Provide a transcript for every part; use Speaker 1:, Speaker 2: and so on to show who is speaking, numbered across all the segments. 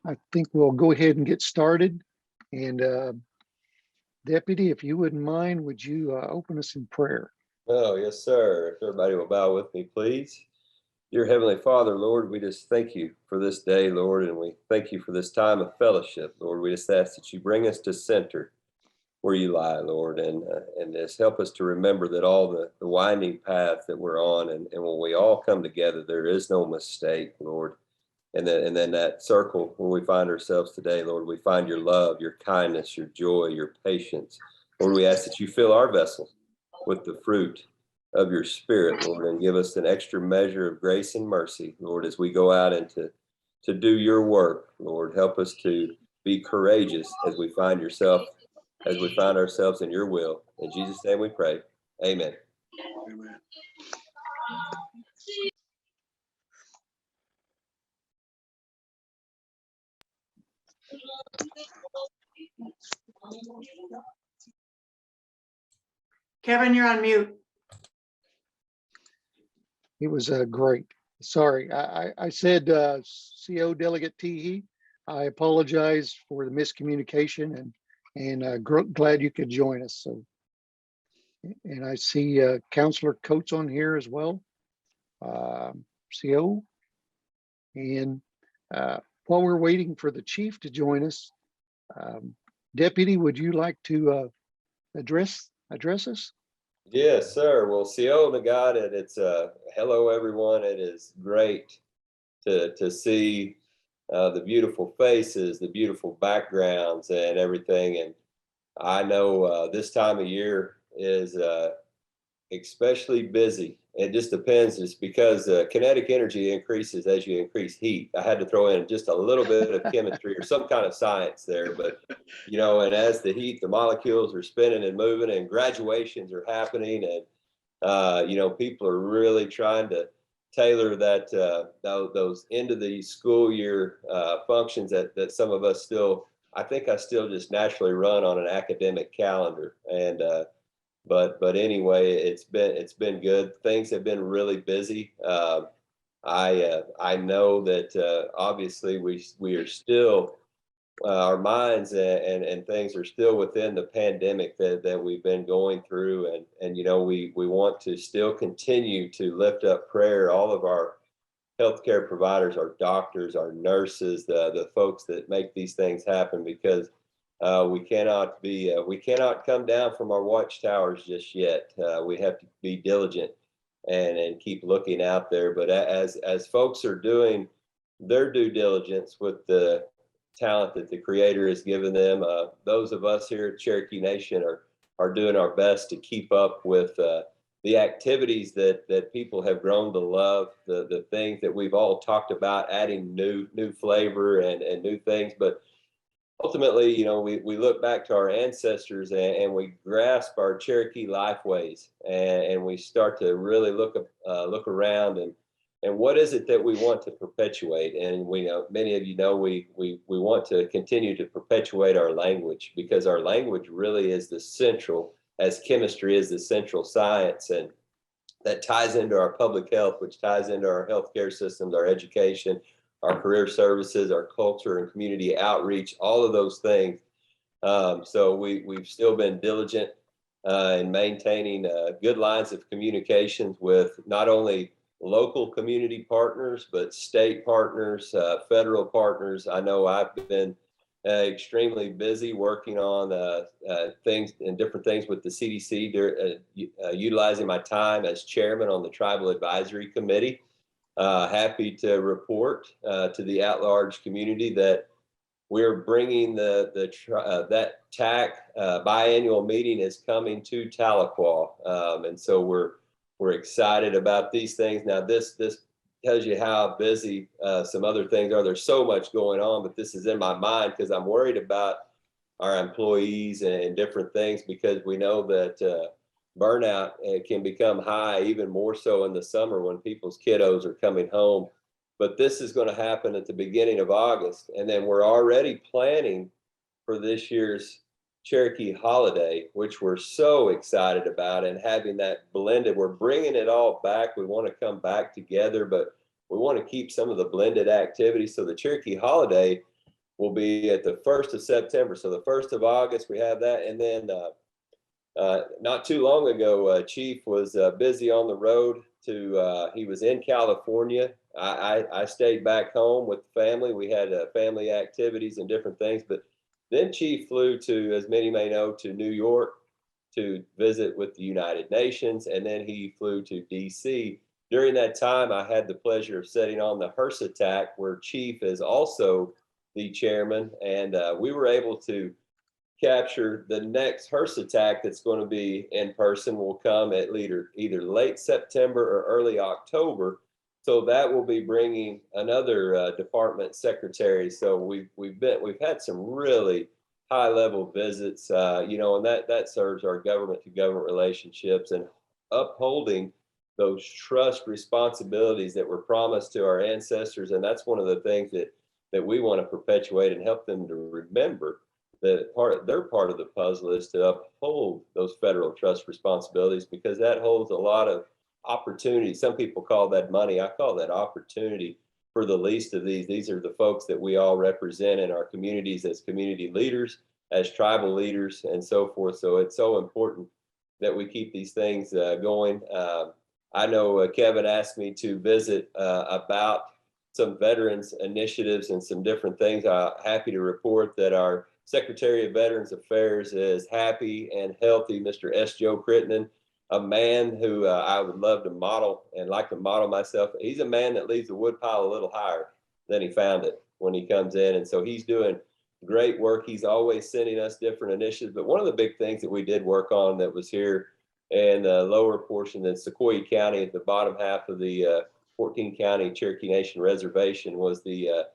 Speaker 1: I think we'll go ahead and get started. And Deputy, if you wouldn't mind, would you open us in prayer?
Speaker 2: Oh, yes, sir. If everybody will bow with me, please. Dear Heavenly Father, Lord, we just thank you for this day, Lord, and we thank you for this time of fellowship, Lord. We just ask that you bring us to center where you lie, Lord, and just help us to remember that all the winding path that we're on, and when we all come together, there is no mistake, Lord. And then that circle where we find ourselves today, Lord, we find your love, your kindness, your joy, your patience. Lord, we ask that you fill our vessels with the fruit of your Spirit, Lord, and give us an extra measure of grace and mercy, Lord, as we go out and to do your work, Lord. Help us to be courageous as we find ourselves in your will. In Jesus' name we pray. Amen.
Speaker 1: Amen.
Speaker 3: Kevin, you're on mute.
Speaker 1: It was great. Sorry, I said CO Delegate Teehee. I apologize for the miscommunication, and glad you could join us. So, and I see Councilor Coates on here as well, CO. And while we're waiting for the chief to join us, Deputy, would you like to address us?
Speaker 2: Yes, sir. Well, Cco Nagata, and it's hello, everyone. It is great to see the beautiful faces, the beautiful backgrounds, and everything. And I know this time of year is especially busy. It just depends. It's because kinetic energy increases as you increase heat. I had to throw in just a little bit of chemistry or some kind of science there, but and as the heat, the molecules are spinning and moving, and graduations are happening, and people are really trying to tailor that those end of the school year functions that some of us still. I think I still just naturally run on an academic calendar, and but anyway, it's been good. Things have been really busy. I know that obviously we are still our minds and things are still within the pandemic that we've been going through, and we want to still continue to lift up prayer. All of our healthcare providers, our doctors, our nurses, the folks that make these things happen, because we cannot come down from our watchtowers just yet. We have to be diligent and keep looking out there. But as folks are doing their due diligence with the talent that the Creator has given them, those of us here at Cherokee Nation are doing our best to keep up with the activities that people have grown to love, the things that we've all talked about, adding new flavor and new things. But ultimately, we look back to our ancestors and we grasp our Cherokee lifeways, and we start to really look around and what is it that we want to perpetuate. And we know, many of you know, we want to continue to perpetuate our language, because our language really is the central, as chemistry is the central science, and that ties into our public health, which ties into our healthcare systems, our education, our career services, our culture and community outreach, all of those things. So we've still been diligent in maintaining good lines of communications with not only local community partners, but state partners, federal partners. I know I've been extremely busy working on things and different things with the CDC, utilizing my time as chairman on the Tribal Advisory Committee. Happy to report to the Atlarge community that we're bringing that TAC biannual meeting is coming to Tahlequah, and so we're excited about these things. Now this tells you how busy some other things are. There's so much going on, but this is in my mind because I'm worried about our employees and different things, because we know that burnout can become high, even more so in the summer when people's kiddos are coming home. But this is going to happen at the beginning of August. And then we're already planning for this year's Cherokee holiday, which we're so excited about, and having that blended. We're bringing it all back. We want to come back together, but we want to keep some of the blended activities. So the Cherokee holiday will be at the 1st of September. So the 1st of August, we have that. And then not too long ago, Chief was busy on the road he was in California. I stayed back home with the family. We had family activities and different things, but then Chief flew to, as many may know, to New York to visit with the United Nations, and then he flew to DC. During that time, I had the pleasure of sitting on the HRSA attack, where Chief is also the chairman, and we were able to capture the next HRSA attack that's going to be in person. Will come at either late September or early October. So that will be bringing another department secretary. So we've had some really high level visits, and that serves our government to government relationships and upholding those trust responsibilities that were promised to our ancestors. And that's one of the things that we want to perpetuate and help them to remember, that their part of the puzzle is to uphold those federal trust responsibilities, because that holds a lot of opportunity. Some people call that money. I call that opportunity for the least of these. These are the folks that we all represent in our communities as community leaders, as tribal leaders, and so forth. So it's so important that we keep these things going. I know Kevin asked me to visit about some veterans initiatives and some different things. I'm happy to report that our Secretary of Veterans Affairs is happy and healthy, Mr. S. Joe Crittenden, a man who I would love to model and like to model myself. He's a man that leaves the woodpile a little higher than he found it when he comes in. And so he's doing great work. He's always sending us different initiatives. But one of the big things that we did work on that was here in the lower portion in Cco County at the bottom half of the 14 county Cherokee Nation reservation was the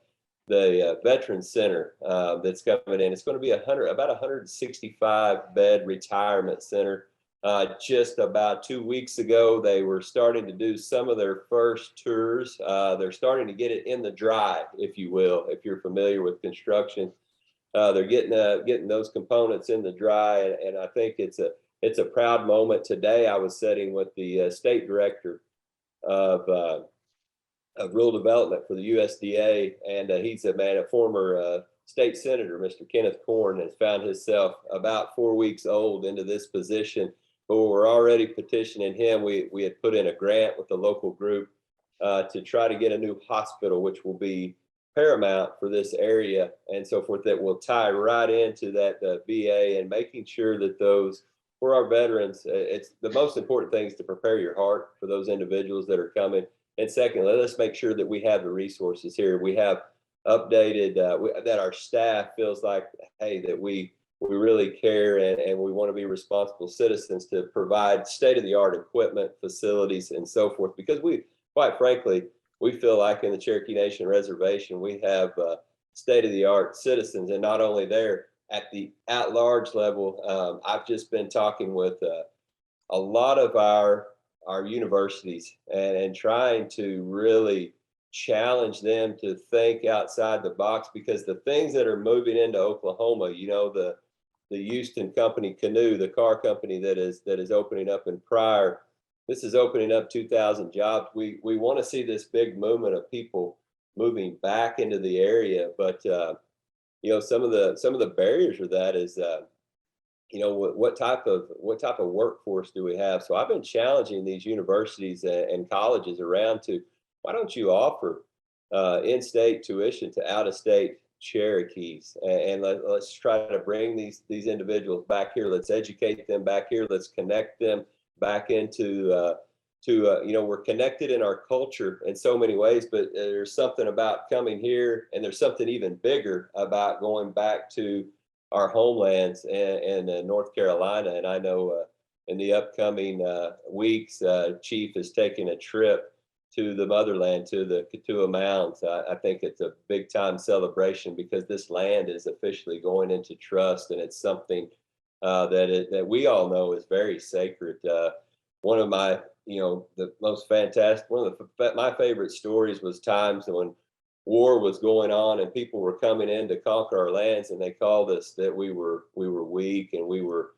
Speaker 2: Veterans Center that's coming in. It's going to be about 165 bed retirement center. Just about 2 weeks ago, they were starting to do some of their first tours. They're starting to get it in the dry, if you will, if you're familiar with construction. They're getting those components in the dry, and I think it's a proud moment. Today, I was sitting with the state director of rural development for the USDA, and he's a former state senator, Mr. Kenneth Korn, has found himself about 4 weeks old into this position. But we're already petitioning him. We had put in a grant with the local group to try to get a new hospital, which will be paramount for this area and so forth, that will tie right into that VA, and making sure that those, for our veterans, it's the most important thing is to prepare your heart for those individuals that are coming. And secondly, let's make sure that we have the resources here. We have updated, that our staff feels like, hey, that we really care, and we want to be responsible citizens to provide state-of-the-art equipment, facilities, and so forth. Because we, quite frankly, we feel like in the Cherokee Nation Reservation, we have state-of-the-art citizens, and not only there, at the at-large level. I've just been talking with a lot of our universities and trying to really challenge them to think outside the box, because the things that are moving into Oklahoma, the Houston company Canoe, the car company that is opening up in Pryor, this is opening up 2,000 jobs. We want to see this big movement of people moving back into the area, but some of the barriers for that is what type of workforce do we have? So I've been challenging these universities and colleges around to, why don't you offer in-state tuition to out-of-state Cherokees, and let's try to bring these individuals back here. Let's educate them back here. Let's connect them back into we're connected in our culture in so many ways, but there's something about coming here, and there's something even bigger about going back to our homelands in North Carolina. And I know in the upcoming weeks, Chief is taking a trip to the motherland, to the Katua Mounds. I think it's a big time celebration, because this land is officially going into trust, and it's something that we all know is very sacred. One of my, the most fantastic, my favorite stories was times when war was going on and people were coming in to conquer our lands, and they called us that we were weak, and we were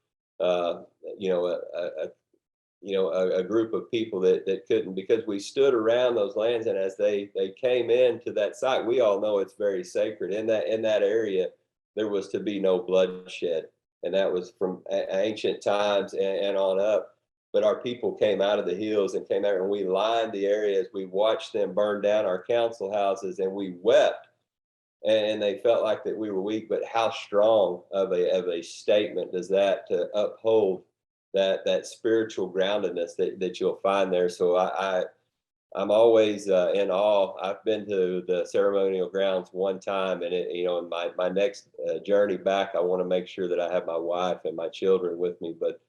Speaker 2: a group of people that couldn't, because we stood around those lands, and as they came into that site, we all know it's very sacred. In that area, there was to be no bloodshed, and that was from ancient times and on up. But our people came out of the hills and came out, and we lined the areas. We watched them burn down our council houses, and we wept. And they felt like that we were weak, but how strong of a statement does that to uphold that spiritual groundedness that you'll find there. So I'm always in awe. I've been to the ceremonial grounds one time, and in my next journey back, I want to make sure that I have my wife and my children with me. But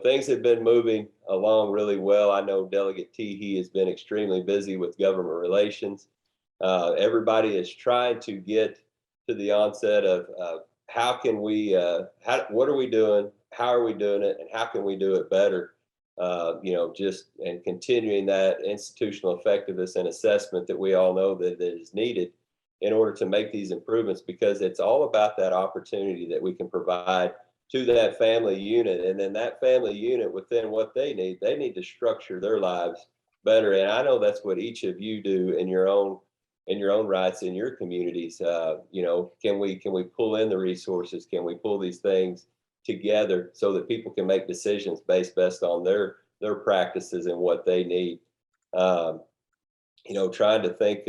Speaker 2: things have been moving along really well. I know Delegate Teehee has been extremely busy with government relations. Everybody is trying to get to the onset of how can we, what are we doing? How are we doing it? And how can we do it better? Just and continuing that institutional effectiveness and assessment that we all know that is needed in order to make these improvements, because it's all about that opportunity that we can provide to that family unit. And then that family unit, within what they need to structure their lives better. And I know that's what each of you do in your own rights in your communities. Can we pull in the resources? Can we pull these things together so that people can make decisions based on their practices and what they need? Trying to think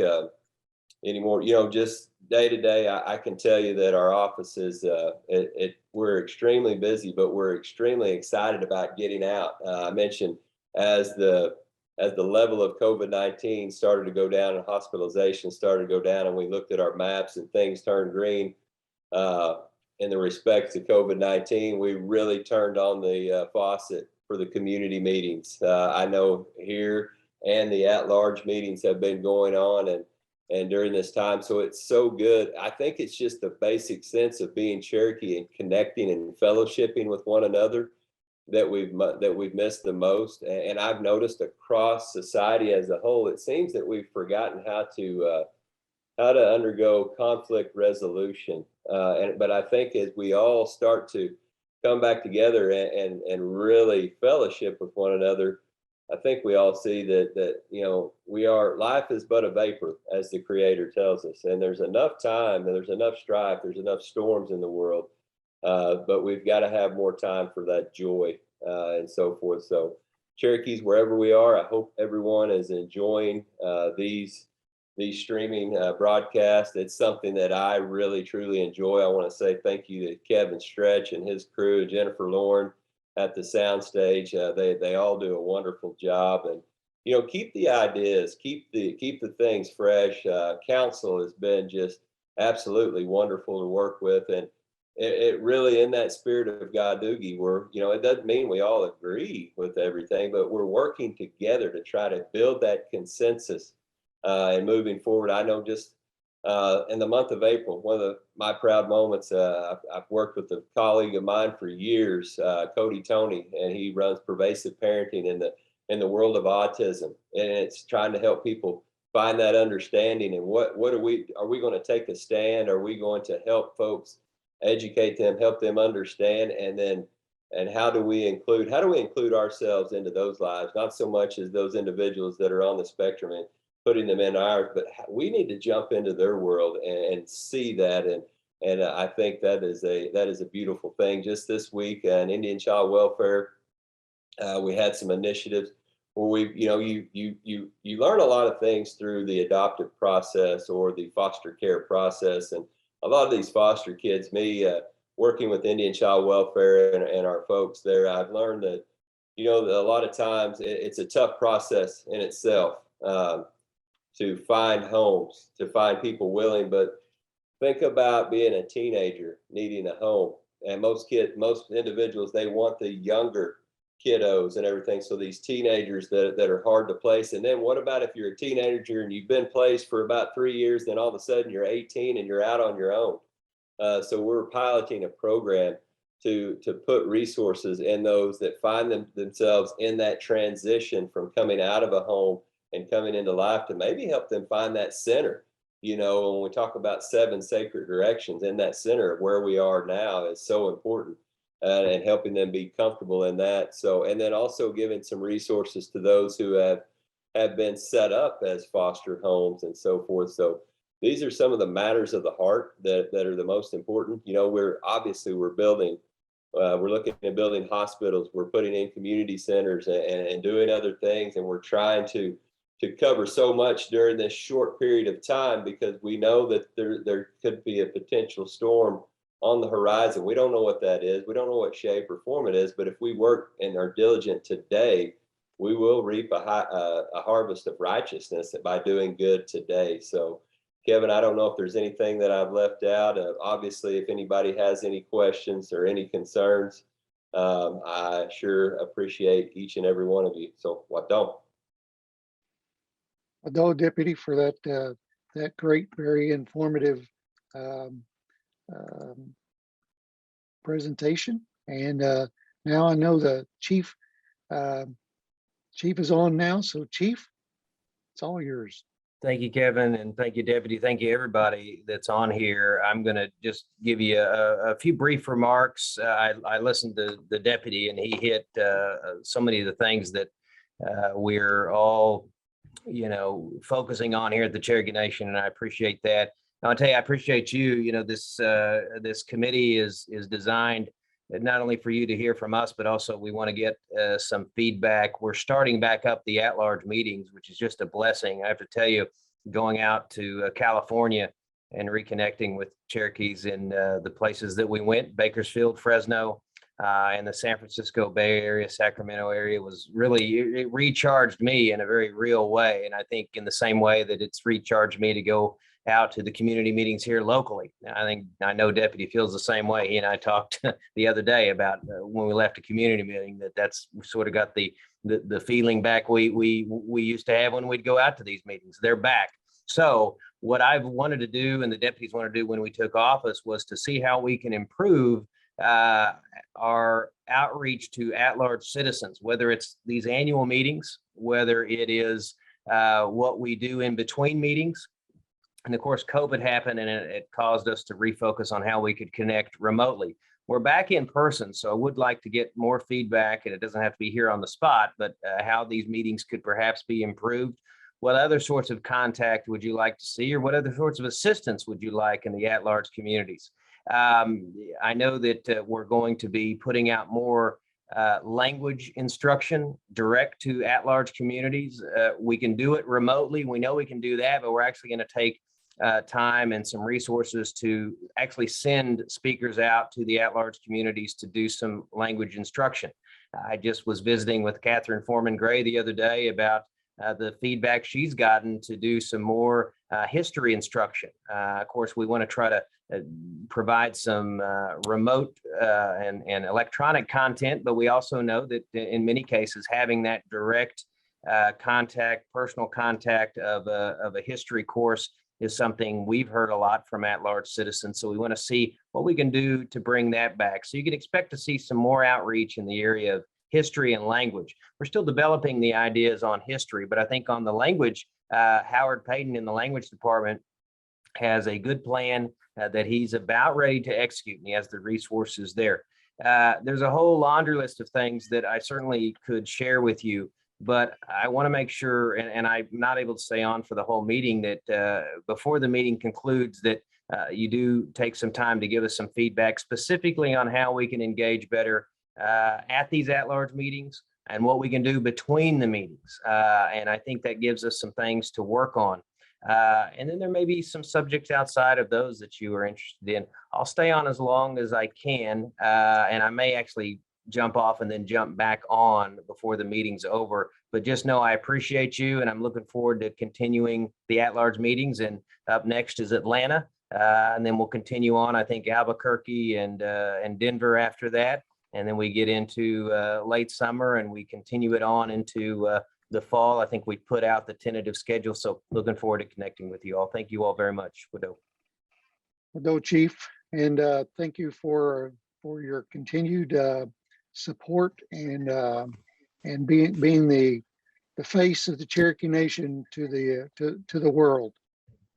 Speaker 2: anymore, just day to day, I can tell you that our offices, we're extremely busy, but we're extremely excited about getting out. I mentioned as the level of COVID-19 started to go down and hospitalization started to go down, and we looked at our maps and things turned green in the respect to COVID-19, we really turned on the faucet for the community meetings. I know here and the at-large meetings have been going on and during this time. So it's so good. I think it's just the basic sense of being Cherokee and connecting and fellowshipping with one another that we've missed the most. And I've noticed across society as a whole, it seems that we've forgotten how to undergo conflict resolution. But I think as we all start to come back together and really fellowship with one another, I think we all see that life is but a vapor, as the Creator tells us, and there's enough time and there's enough strife, there's enough storms in the world, but we've got to have more time for that joy and so forth. So Cherokees, wherever we are, I hope everyone is enjoying these streaming broadcasts. It's something that I really truly enjoy. I want to say thank you to Kevin Stretch and his crew, Jennifer Lauren at the soundstage. They all do a wonderful job, and keep the ideas, keep the things fresh. Council has been just absolutely wonderful to work with, and it really, in that spirit of God Doogie, it doesn't mean we all agree with everything, but we're working together to try to build that consensus and moving forward. I know just in the month of April, one of my proud moments, I've worked with a colleague of mine for years, Cody Tony, and he runs pervasive parenting in the world of autism. And it's trying to help people find that understanding. And what are we going to take a stand? Are we going to help folks, educate them, help them understand? And how do we include ourselves into those lives? Not so much as those individuals that are on the spectrum and putting them in ours, but we need to jump into their world and see that. And I think that is a beautiful thing. Just this week in Indian Child Welfare, we had some initiatives where you learn a lot of things through the adoptive process or the foster care process. And a lot of these foster kids, working with Indian Child Welfare and our folks there, I've learned that, that a lot of times it's a tough process in itself. To find homes, to find people willing, but think about being a teenager needing a home. And most individuals, they want the younger kiddos and everything. So these teenagers that are hard to place. And then what about if you're a teenager and you've been placed for about 3 years, then all of a sudden you're 18 and you're out on your own. So we're piloting a program to put resources in those that find themselves in that transition from coming out of a home and coming into life, to maybe help them find that center. When we talk about 7 sacred directions, in that center of where we are now is so important. and helping them be comfortable in that. So, and then also giving some resources to those who have been set up as foster homes and so forth. So these are some of the matters of the heart that are the most important. You know, we're building, we're looking at building hospitals, we're putting in community centers and doing other things. And we're trying to cover so much during this short period of time, because we know that there could be a potential storm on the horizon. We don't know what that is. We don't know what shape or form it is, but if we work and are diligent today, we will reap a harvest of righteousness by doing good today. So, Kevin, I don't know if there's anything that I've left out. Obviously, if anybody has any questions or any concerns, I sure appreciate each and every one of you. So, what don't?
Speaker 1: Although Deputy, for that great, very informative um, presentation. And now I know the chief is on now. So Chief, it's all yours.
Speaker 4: Thank you, Kevin, and thank you, Deputy. Thank you, everybody that's on here. I'm going to just give you a few brief remarks. I listened to the Deputy, and he hit so many of the things that we're all, focusing on here at the Cherokee Nation, and I appreciate that. And I'll tell you, I appreciate you. This committee is designed not only for you to hear from us, but also we want to get some feedback. We're starting back up the at-large meetings, which is just a blessing. I have to tell you, going out to California and reconnecting with Cherokees in the places that we went, Bakersfield, Fresno, and the San Francisco Bay Area, Sacramento area, was really, it recharged me in a very real way. And I think in the same way that it's recharged me to go out to the community meetings here locally. I know Deputy feels the same way. He and I talked the other day about when we left a community meeting, that's sort of got the feeling back we used to have when we'd go out to these meetings. They're back. So what I've wanted to do, and the deputies wanted to do when we took office, was to see how we can improve our outreach to at-large citizens, whether it's these annual meetings, whether it is what we do in between meetings. And of course, COVID happened, and it caused us to refocus on how we could connect remotely. We're back in person, so I would like to get more feedback, and it doesn't have to be here on the spot, but how these meetings could perhaps be improved. What other sorts of contact would you like to see, or what other sorts of assistance would you like in the at-large communities? I know that we're going to be putting out more language instruction direct to at-large communities. We can do it remotely. We know we can do that, but we're actually going to take time and some resources to actually send speakers out to the at-large communities to do some language instruction. I just was visiting with Catherine Foreman Gray the other day about the feedback she's gotten to do some more history instruction. Of course, we want to try to provide some remote and electronic content, but we also know that in many cases, having that direct contact, personal contact of a history course is something we've heard a lot from at-large citizens. So we want to see what we can do to bring that back. So you can expect to see some more outreach in the area of history and language. We're still developing the ideas on history, but I think on the language, Howard Payton in the language department has a good plan that he's about ready to execute, and he has the resources there. There's a whole laundry list of things that I certainly could share with you, but I want to make sure, and I'm not able to stay on for the whole meeting, that before the meeting concludes, that you do take some time to give us some feedback specifically on how we can engage better at these at-large meetings and what we can do between the meetings. And I think that gives us some things to work on. And then there may be some subjects outside of those that you are interested in. I'll stay on as long as I can, and I may actually jump off and then jump back on before the meeting's over. But just know I appreciate you, and I'm looking forward to continuing the at-large meetings. And up next is Atlanta, and then we'll continue on, I think, Albuquerque and Denver after that. And then we get into late summer, and we continue it on into the fall. I think we put out the tentative schedule. So looking forward to connecting with you all. Thank you all very much.
Speaker 1: Wado, Chief, and thank you for your continued support and being the face of the Cherokee Nation to the world.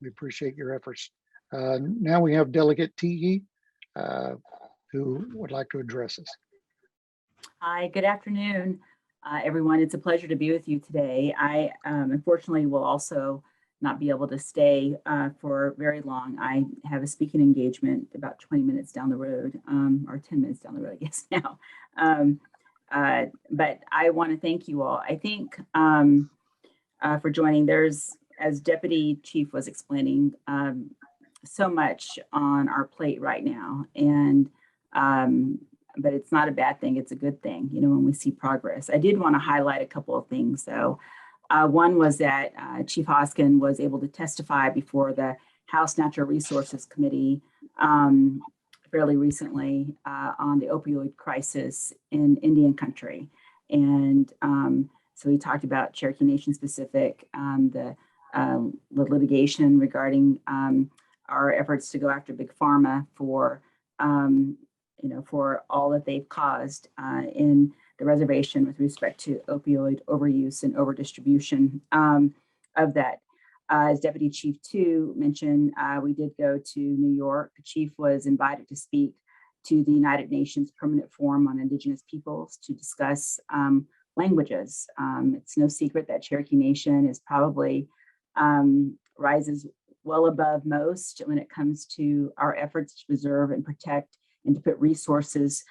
Speaker 1: We appreciate your efforts. Now we have Delegate Teehee. who would like to address us.
Speaker 5: Hi, good afternoon, everyone. It's a pleasure to be with you today. I unfortunately will also not be able to stay for very long. I have a speaking engagement about 20 minutes down the road, or 10 minutes down the road, I guess now. But I want to thank you all. I think for joining. There's, as Deputy Chief was explaining, so much on our plate right now, and but it's not a bad thing. It's a good thing, you know, when we see progress. I did want to highlight a couple of things, though. One was that Chief Hoskin was able to testify before the House Natural Resources Committee fairly recently on the opioid crisis in Indian country. And so he talked about Cherokee Nation specific, the litigation regarding our efforts to go after Big Pharma for, you know, for all that they've caused in the reservation with respect to opioid overuse and overdistribution of that. As Deputy Chief 2 mentioned, we did go to New York. The Chief was invited to speak to the United Nations Permanent Forum on Indigenous Peoples to discuss languages. It's no secret that Cherokee Nation is probably rises well above most when it comes to our efforts to preserve and protect and to put resources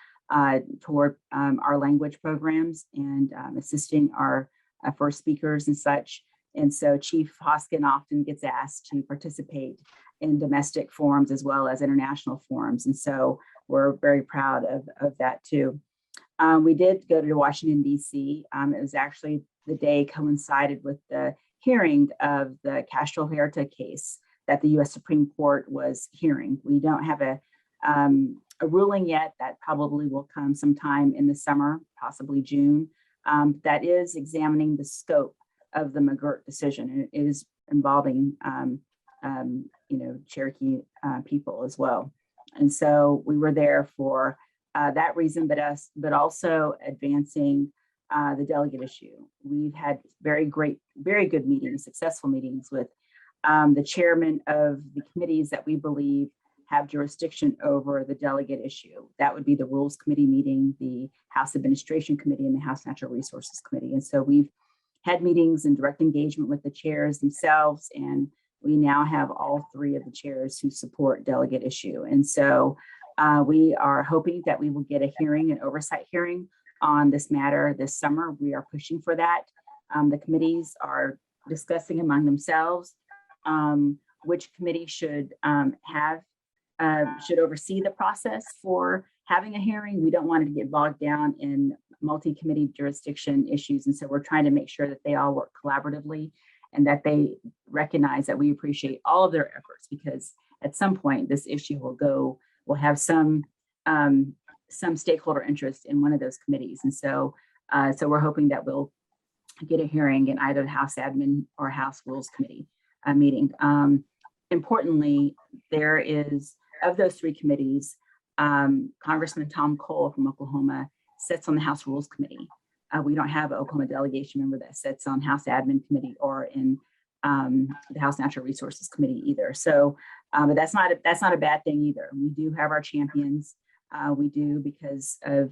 Speaker 5: toward our language programs and assisting our first speakers and such. And so Chief Hoskin often gets asked to participate in domestic forums as well as international forums. And so we're very proud of that too. We did go to Washington, D.C. It was actually the day coincided with the hearing of the Castro Huerta case that the U.S. Supreme Court was hearing. We don't have a ruling yet. That probably will come sometime in the summer, possibly June, that is examining the scope of the McGirt decision. And it is involving, you know, Cherokee people as well. And so we were there for that reason, but also advancing the delegate issue. We've had very good meetings, successful meetings with the chairman of the committees that we believe have jurisdiction over the delegate issue. That would be the Rules Committee meeting, the House Administration Committee, and the House Natural Resources Committee. And so we've had meetings and direct engagement with the chairs themselves, and we now have all three of the chairs who support delegate issue. And so we are hoping that we will get a hearing, an oversight hearing on this matter this summer. We are pushing for that. The committees are discussing among themselves which committee should should oversee the process for having a hearing. We don't want to get bogged down in multi-committee jurisdiction issues. And so we're trying to make sure that they all work collaboratively and that they recognize that we appreciate all of their efforts, because at some point this issue will have some stakeholder interest in one of those committees. And so, so we're hoping that we'll get a hearing in either the House Admin or House Rules Committee meeting. Importantly, there is, of those three committees, Congressman Tom Cole from Oklahoma sits on the House Rules Committee. We don't have an Oklahoma delegation member that sits on House Admin Committee or in the House Natural Resources Committee either. So, but that's not a bad thing either. We do have our champions. We do, because of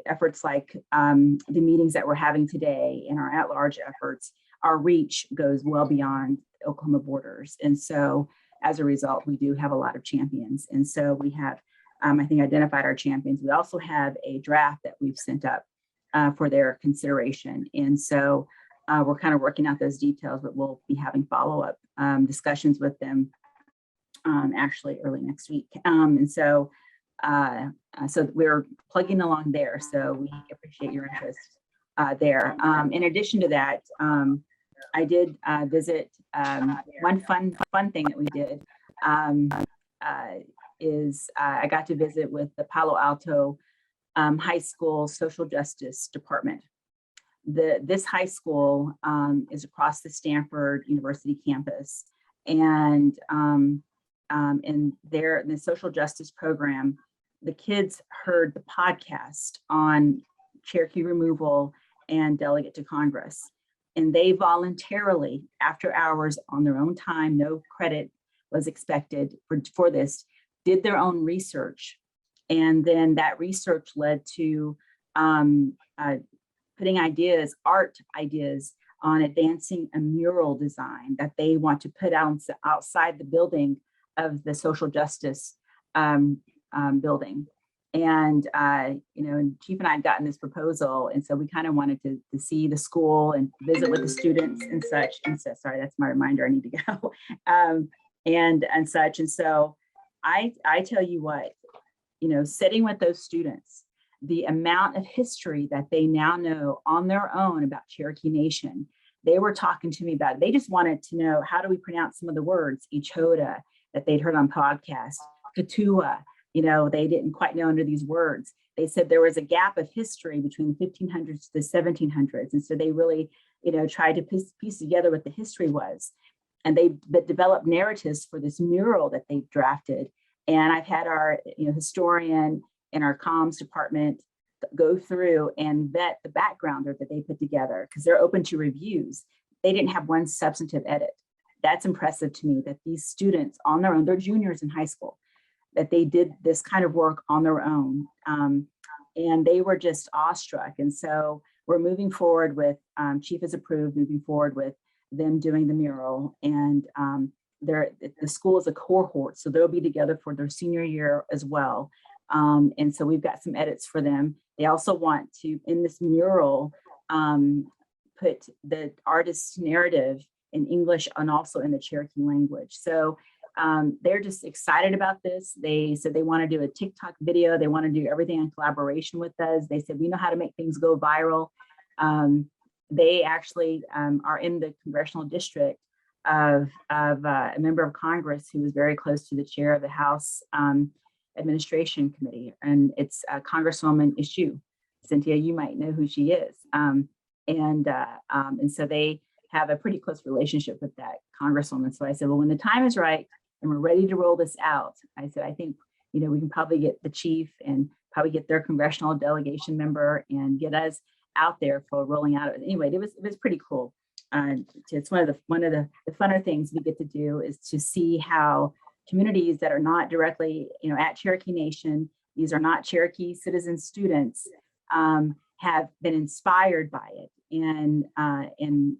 Speaker 5: efforts like the meetings that we're having today and our at-large efforts. Our reach goes well beyond Oklahoma borders. And so as a result, we do have a lot of champions. And so we have, I think, identified our champions. We also have a draft that we've sent up for their consideration. And so we're kind of working out those details, but we'll be having follow-up discussions with them actually early next week. And so, so we're plugging along there. So we appreciate your interest there. In addition to that, I did visit, one fun thing that we did is I got to visit with the Palo Alto High School Social Justice Department. This high school is across the Stanford University campus, and in the social justice program, the kids heard the podcast on Cherokee removal and delegate to Congress. And they voluntarily, after hours on their own time, no credit was expected for this, did their own research And then that research led to putting art ideas on advancing a mural design that they want to put outside the building of the social justice building. And, and Chief and I had gotten this proposal. And so we kind of wanted to see the school and visit with the students and such. And so, sorry, that's my reminder, I need to go. And such. And so I tell you what, sitting with those students, the amount of history that they now know on their own about Cherokee Nation, they were talking to me about it. They just wanted to know, how do we pronounce some of the words, Ichota, that they'd heard on podcasts, Katua, they didn't quite know under these words. They said there was a gap of history between the 1500s to the 1700s. And so they really, tried to piece together what the history was. And they developed narratives for this mural that they drafted. And I've had our historian in our comms department go through and vet the backgrounder that they put together, because they're open to reviews. They didn't have one substantive edit. That's impressive to me, that these students on their own, they're juniors in high school, that they did this kind of work on their own. And they were just awestruck. And so we're moving forward with, Chief has approved, moving forward with them doing the mural. And the school is a cohort, so they'll be together for their senior year as well. And so we've got some edits for them. They also want to, in this mural, put the artist's narrative in English and also in the Cherokee language. So they're just excited about this. They said they want to do a TikTok video. They want to do everything in collaboration with us. They said, we know how to make things go viral. They actually are in the congressional district of a member of Congress who was very close to the chair of the House Administration Committee. And it's Congresswoman Issue. Cynthia, you might know who she is. And so they have a pretty close relationship with that Congresswoman. So I said, well, when the time is right and we're ready to roll this out, I said, I think, we can probably get the chief and probably get their congressional delegation member and get us out there for rolling out. Anyway, it was pretty cool. It's one of the funner things we get to do is to see how communities that are not directly, at Cherokee Nation, these are not Cherokee citizen students, have been inspired by it and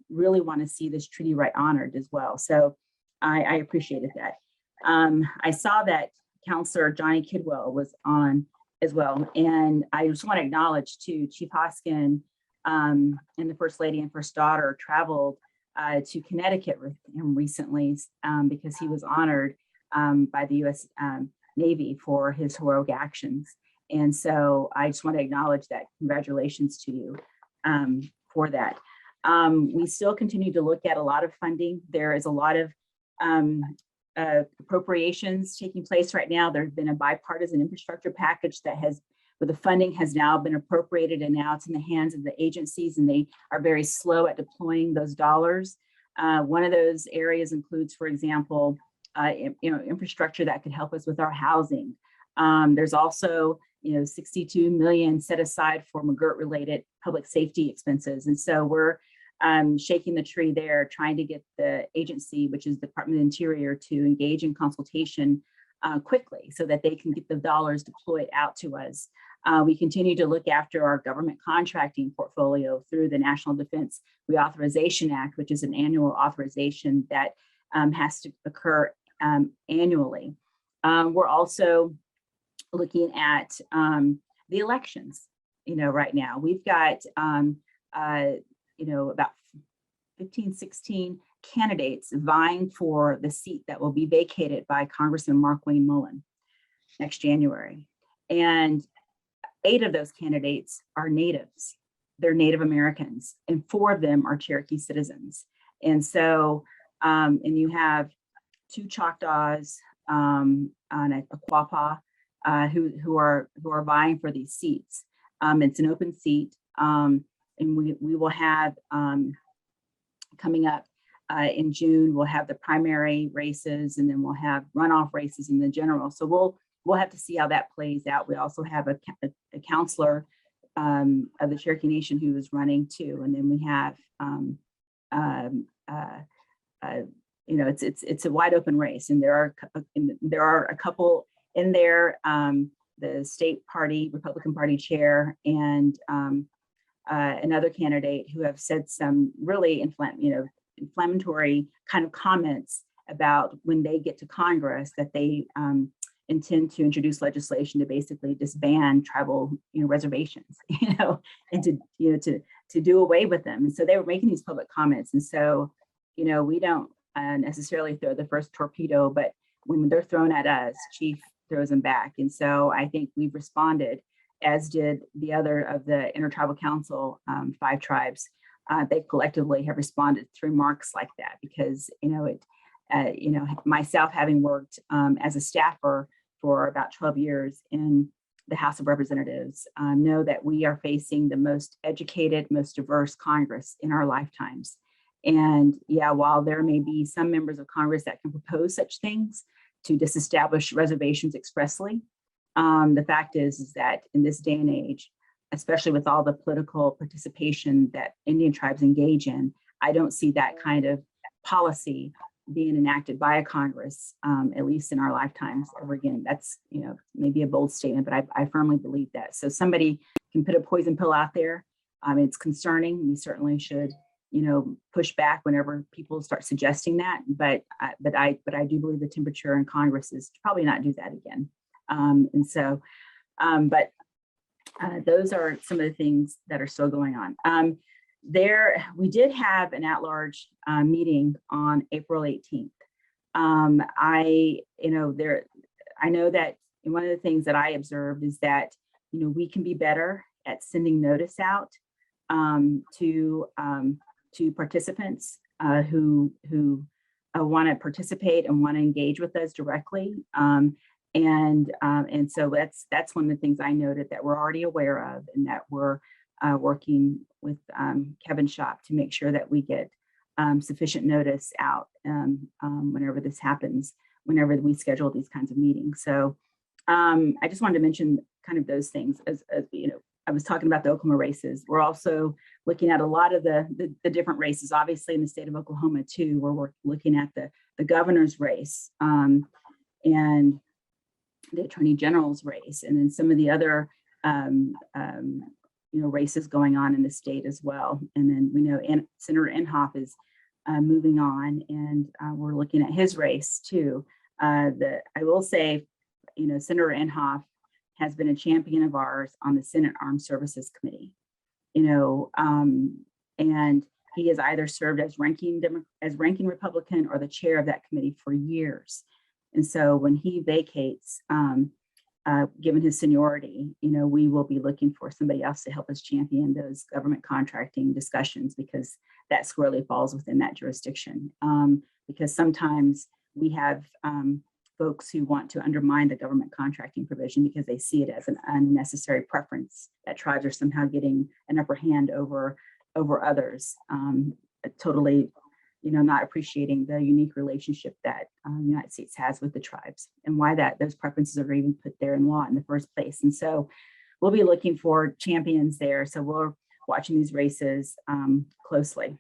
Speaker 5: really want to see this treaty right honored as well. So I appreciated that. I saw that Counselor Johnny Kidwell was on as well. And I just want to acknowledge too, Chief Hoskin and the First Lady and First Daughter traveled to Connecticut with him recently because he was honored by the U.S. Navy for his heroic actions. And so I just want to acknowledge that. Congratulations to you for that. We still continue to look at a lot of funding. There is a lot of appropriations taking place right now. There's been a bipartisan infrastructure package where the funding has now been appropriated, and now it's in the hands of the agencies, and they are very slow at deploying those dollars. One of those areas includes, for example, infrastructure that could help us with our housing. There's also, 62 million set aside for McGirt-related public safety expenses. And so we're shaking the tree there, trying to get the agency, which is the Department of the Interior, to engage in consultation quickly so that they can get the dollars deployed out to us. We continue to look after our government contracting portfolio through the National Defense Reauthorization Act, which is an annual authorization that has to occur annually. We're also looking at the elections. Right now we've got about 15, 16 candidates vying for the seat that will be vacated by Congressman Mark Wayne Mullen next January. And 8 of those candidates are natives. They're Native Americans, and 4 of them are Cherokee citizens. And so, and you have 2 Choctaws and a Quapaw who are vying for these seats. It's an open seat, and we will have coming up in June. We'll have the primary races, and then we'll have runoff races in the general. So we'll have to see how that plays out. We also have a counselor of the Cherokee Nation who is running too, and then we have it's a wide open race, and there are a couple in there the state party, Republican Party chair, and another candidate who have said some really inflammatory kind of comments about when they get to Congress that they intend to introduce legislation to basically disband tribal reservations, and to do away with them. And so they were making these public comments. And so, we don't necessarily throw the first torpedo, but when they're thrown at us, Chief throws them back. And so I think we've responded, as did the other of the Intertribal Council, 5 tribes. They collectively have responded to remarks like that because, myself having worked as a staffer for about 12 years in the House of Representatives, know that we are facing the most educated, most diverse Congress in our lifetimes. And yeah, while there may be some members of Congress that can propose such things to disestablish reservations expressly, the fact is that in this day and age, especially with all the political participation that Indian tribes engage in, I don't see that kind of policy being enacted by a Congress, at least in our lifetimes ever again. That's, maybe a bold statement, but I firmly believe that. So somebody can put a poison pill out there. It's concerning. We certainly should, push back whenever people start suggesting that. But I do believe the temperature in Congress is to probably not do that again. Those are some of the things that are still going on. We did have an at-large meeting on April 18th. I know that one of the things that I observed is that, we can be better at sending notice out to participants who want to participate and want to engage with us directly. And so that's one of the things I noted that we're already aware of, and that we're working with Kevin's shop to make sure that we get sufficient notice out whenever this happens, whenever we schedule these kinds of meetings. So I just wanted to mention kind of those things. As I was talking about the Oklahoma races. We're also looking at a lot of the different races, obviously in the state of Oklahoma too, where we're looking at the governor's race and the attorney general's race, and then some of the other races going on in the state as well. And then we know Senator Inhofe is moving on, and we're looking at his race too. I will say, Senator Inhofe has been a champion of ours on the Senate Armed Services Committee, and he has either served as ranking Republican or the chair of that committee for years. And so when he vacates, given his seniority, we will be looking for somebody else to help us champion those government contracting discussions, because that squarely falls within that jurisdiction. Because sometimes we have folks who want to undermine the government contracting provision because they see it as an unnecessary preference, that tribes are somehow getting an upper hand over others, totally not appreciating the unique relationship that the United States has with the tribes, and why those preferences are even put there in law in the first place. And so we'll be looking for champions there. So we're watching these races closely.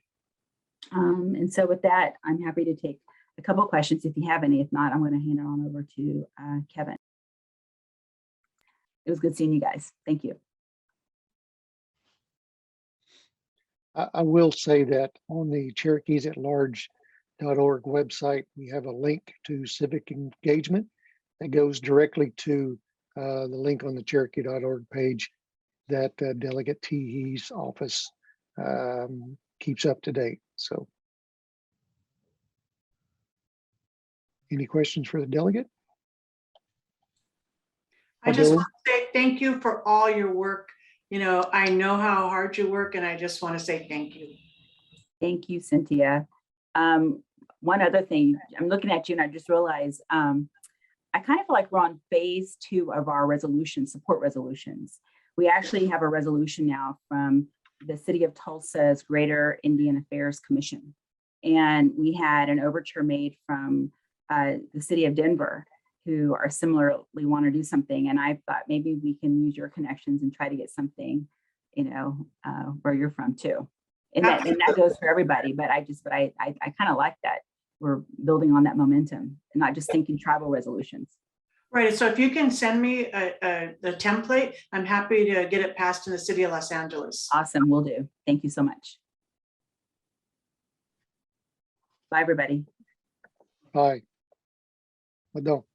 Speaker 5: And so with that, I'm happy to take a couple of questions if you have any. If not, I'm going to hand it on over to Kevin. It was good seeing you guys. Thank you.
Speaker 1: I will say that on the CherokeesAtlarge.org website, we have a link to civic engagement that goes directly to the link on the Cherokee.org page that Delegate Teehee's office keeps up to date. So, any questions for the delegate?
Speaker 3: I just want to say thank you for all your work. I know how hard you work, and I just want to say thank you.
Speaker 5: Thank you, Cynthia. One other thing, I'm looking at you and I just realized I kind of feel like we're on phase 2 of our support resolutions. We actually have a resolution now from the City of Tulsa's Greater Indian Affairs Commission. And we had an overture made from the City of Denver, who are similarly want to do something. And I thought maybe we can use your connections and try to get something, where you're from too. And that goes for everybody, but I kind of like that we're building on that momentum and not just thinking tribal resolutions.
Speaker 3: Right, so if you can send me the template, I'm happy to get it passed in the city of Los Angeles.
Speaker 5: Awesome, will do. Thank you so much. Bye, everybody.
Speaker 1: Bye. Well,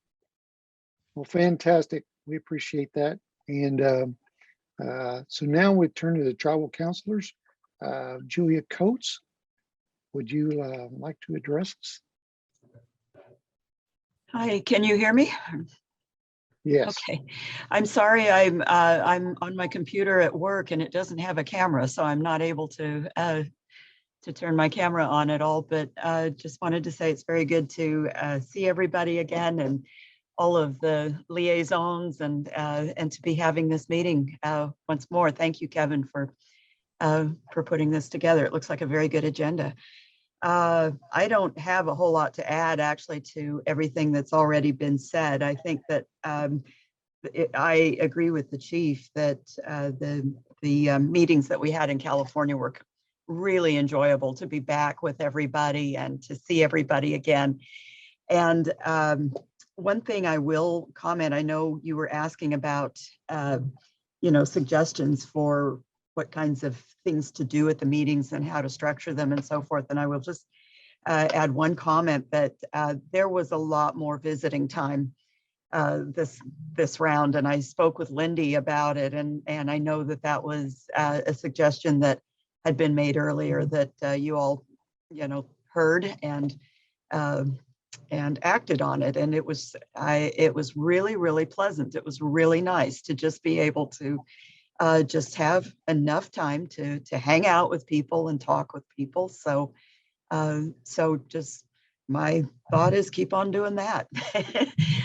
Speaker 1: fantastic. We appreciate that. And so now we turn to the tribal counselors. Julia Coates, would you like to address us?
Speaker 6: Hi, can you hear me?
Speaker 1: Yes.
Speaker 6: Okay, I'm sorry, I'm on my computer at work and it doesn't have a camera, so I'm not able to turn my camera on at all. But just wanted to say it's very good to see everybody again and all of the liaisons and to be having this meeting once more. Thank you, Kevin, for putting this together. It looks like a very good agenda. I don't have a whole lot to add actually to everything that's already been said. I think that I agree with the chief that the meetings that we had in California were really enjoyable, to be back with everybody and to see everybody again. And one thing I will comment, I know you were asking about, suggestions for what kinds of things to do at the meetings and how to structure them and so forth. And I will just add one comment that there was a lot more visiting time this round, and I spoke with Lindy about it, and I know that was a suggestion that had been made earlier that you all heard and acted on it, and it was really, really pleasant. It was really nice to just be able to just have enough time to hang out with people and talk with people. So just my thought is keep on doing that,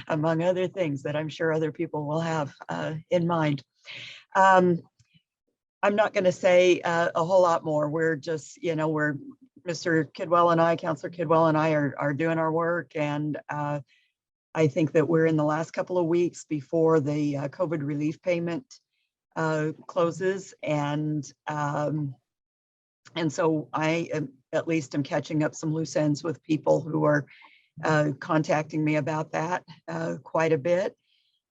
Speaker 6: among other things that I'm sure other people will have in mind. I'm not going to say a whole lot more. We're just, we're Mr. Kidwell and I, Councilor Kidwell and I are doing our work, and I think that we're in the last couple of weeks before the COVID relief payment closes, and so I at least am catching up some loose ends with people who are contacting me about that quite a bit.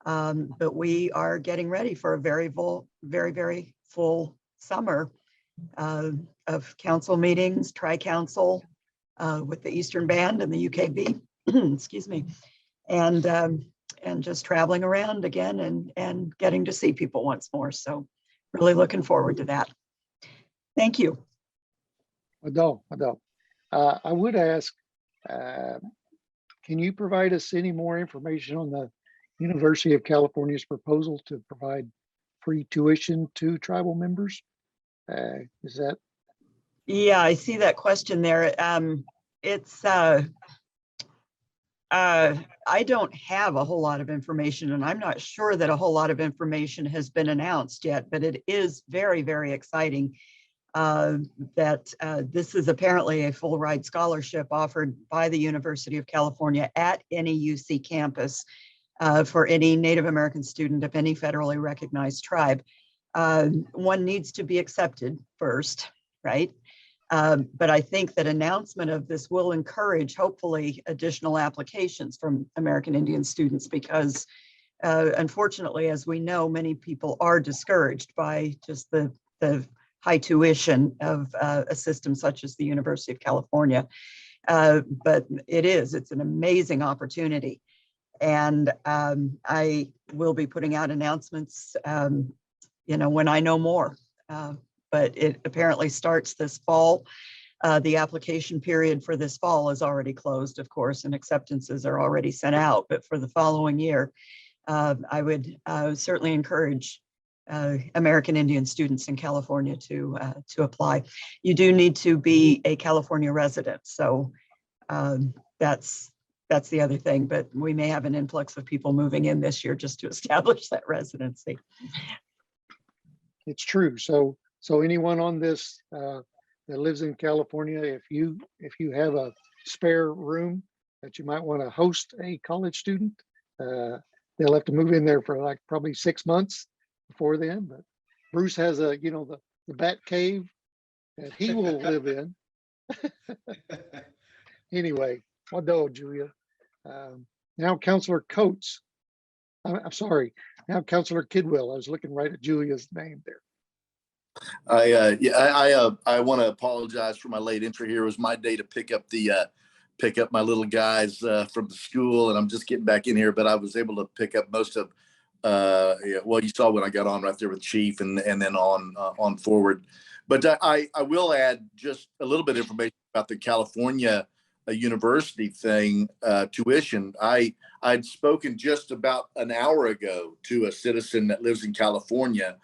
Speaker 6: But we are getting ready for a very, very full summer of council meetings, tri-council with the Eastern Band and the UKB, excuse me, and just traveling around again and getting to see people once more. So really looking forward to that. Thank you.
Speaker 1: Adele. I would ask, can you provide us any more information on the University of California's proposal to provide free tuition to tribal members? Is that?
Speaker 6: Yeah, I see that question there. I don't have a whole lot of information, and I'm not sure that a whole lot of information has been announced yet, but it is very, very exciting that this is apparently a full ride scholarship offered by the University of California at any UC campus for any Native American student of any federally recognized tribe. One needs to be accepted first, right? But I think that announcement of this will encourage, hopefully, additional applications from American Indian students, because unfortunately, as we know, many people are discouraged by just the high tuition of a system such as the University of California. But it's an amazing opportunity. And I will be putting out announcements, when I know more. But it apparently starts this fall. The application period for this fall is already closed, of course, and acceptances are already sent out. But for the following year, I would certainly encourage American Indian students in California to apply. You do need to be a California resident, so that's the other thing. But we may have an influx of people moving in this year just to establish that residency.
Speaker 1: It's true. So anyone on this that lives in California, if you have a spare room that you might want to host a college student, they'll have to move in there for like probably 6 months before then. But Bruce has the bat cave that he will live in. Anyway, well done, Julia. Now, Councilor Coates, I'm sorry. Now Counselor Kidwell, I was looking right at Julia's name there.
Speaker 7: I want to apologize for my late entry here. It was my day to pick up my little guys from the school, and I'm just getting back in here. But I was able to pick up most of well, you saw when I got on right there with Chief, and then on forward. But I will add just a little bit of information about the California university thing, tuition. I'd spoken just about an hour ago to a citizen that lives in California.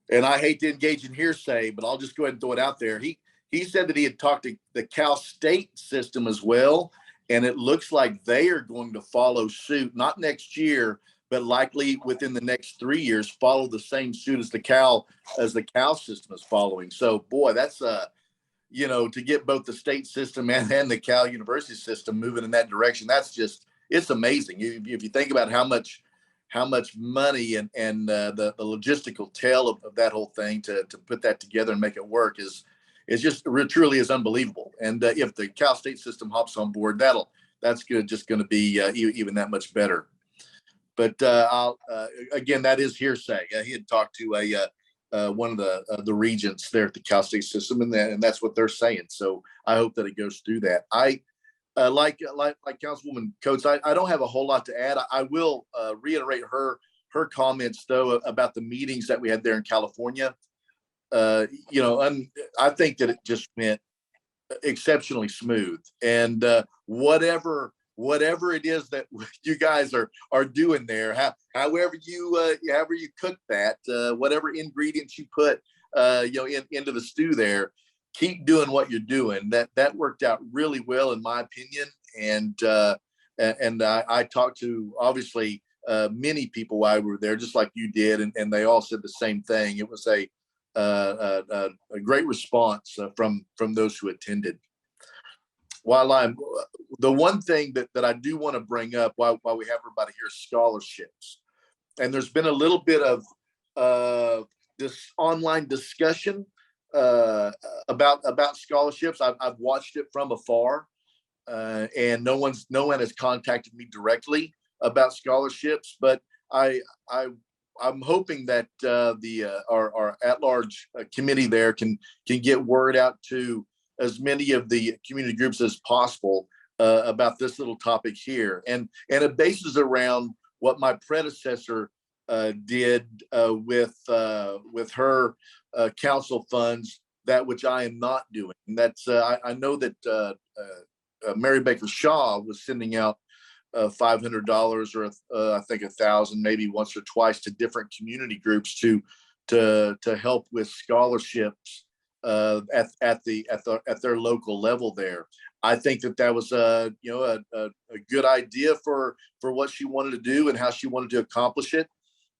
Speaker 7: And I hate to engage in hearsay, but I'll just go ahead and throw it out there. He said that he had talked to the Cal State system as well, and it looks like they are going to follow suit, not next year, but likely within the next 3 years, follow the same suit as the Cal system is following. So, boy, that's to get both the state system and the Cal University system moving in that direction. That's just, it's amazing. If you think about how much money and the logistical tail of that whole thing to put that together and make it work is just truly is unbelievable. And if the Cal State system hops on board, that's just going to be even that much better. But again, that is hearsay. He had talked to one of the regents there at the Cal State system, and that's what they're saying. So I hope that it goes through that. Like Councilwoman Coates, I don't have a whole lot to add. I will reiterate her comments though about the meetings that we had there in California. I think that it just went exceptionally smooth, and whatever it is that you guys are doing there, however you cook that, whatever ingredients you put into the stew there, keep doing what you're doing. That worked out really well in my opinion. And I talked to obviously many people while we were there, just like you did, and they all said the same thing. It was a great response from those who attended. The one thing that I do want to bring up while we have everybody here, scholarships. And there's been a little bit of this online discussion about scholarships. I've watched it from afar, and no one has contacted me directly about scholarships. But I'm hoping that our at-large committee there can get word out to as many of the community groups as possible about this little topic here, and it bases around what my predecessor did with her council funds, that which I am not doing. And that's I know that Mary Baker Shaw was sending out $500 or I think $1,000 maybe once or twice to different community groups to help with scholarships at their local level there. I think that was a good idea for what she wanted to do and how she wanted to accomplish it.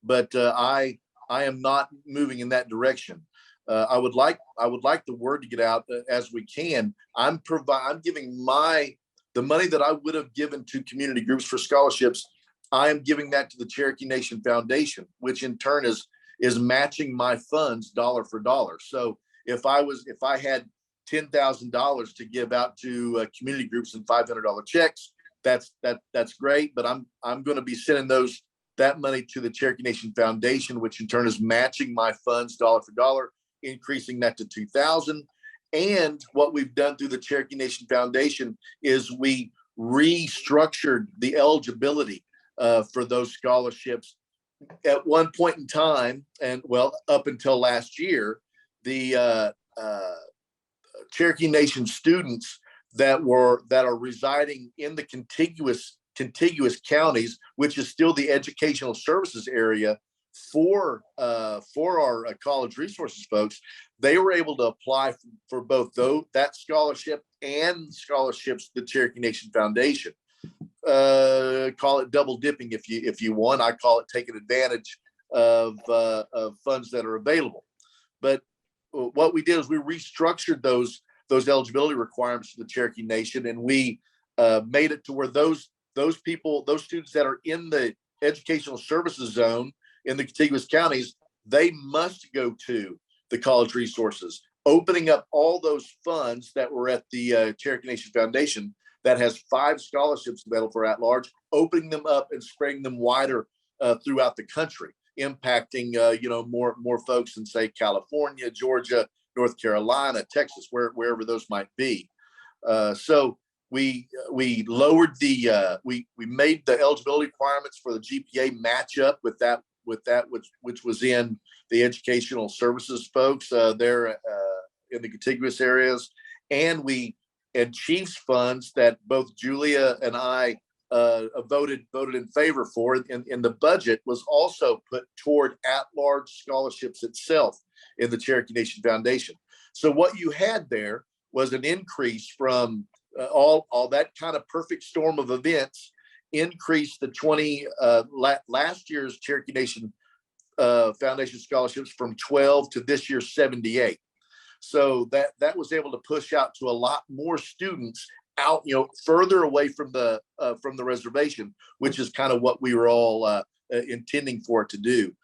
Speaker 7: But I am not moving in that direction. I would like the word to get out as we can. I'm giving the money that I would have given to community groups for scholarships. I am giving that to the Cherokee Nation Foundation, which in turn is matching my funds dollar for dollar. So if I had $10,000 to give out to community groups in $500 checks, that's great. But I'm going to be sending that money to the Cherokee Nation Foundation, which in turn is matching my funds dollar for dollar, increasing that to $2,000. And what we've done through the Cherokee Nation Foundation is we restructured the eligibility for those scholarships. At one point in time, and up until last year, the Cherokee Nation students that are residing in the contiguous counties, which is still the educational services area for our college resources folks, they were able to apply for both that scholarship and scholarships to the Cherokee Nation Foundation. Call it double dipping if you want. I call it taking advantage of funds that are available. But what we did is we restructured those eligibility requirements for the Cherokee Nation, and we made it to where those students that are in the educational services zone in the contiguous counties, they must go to the college resources, opening up all those funds that were at the Cherokee Nation Foundation that has 5 scholarships available for at-large, opening them up and spreading them wider throughout the country, impacting more folks in, say, California, Georgia, North Carolina, Texas, wherever those might be. So we lowered we made the eligibility requirements for the GPA match up with that which was in the educational services folks there in the contiguous areas, and Chiefs funds that both Julia and I voted in favor for in the budget was also put toward at-large scholarships itself in the Cherokee Nation Foundation. So what you had there was an increase from all that kind of perfect storm of events, increased the last year's Cherokee Nation Foundation scholarships from 12 to this year's 78. So that was able to push out to a lot more students out, further away from the reservation, which is kind of what we were all intending for it to do.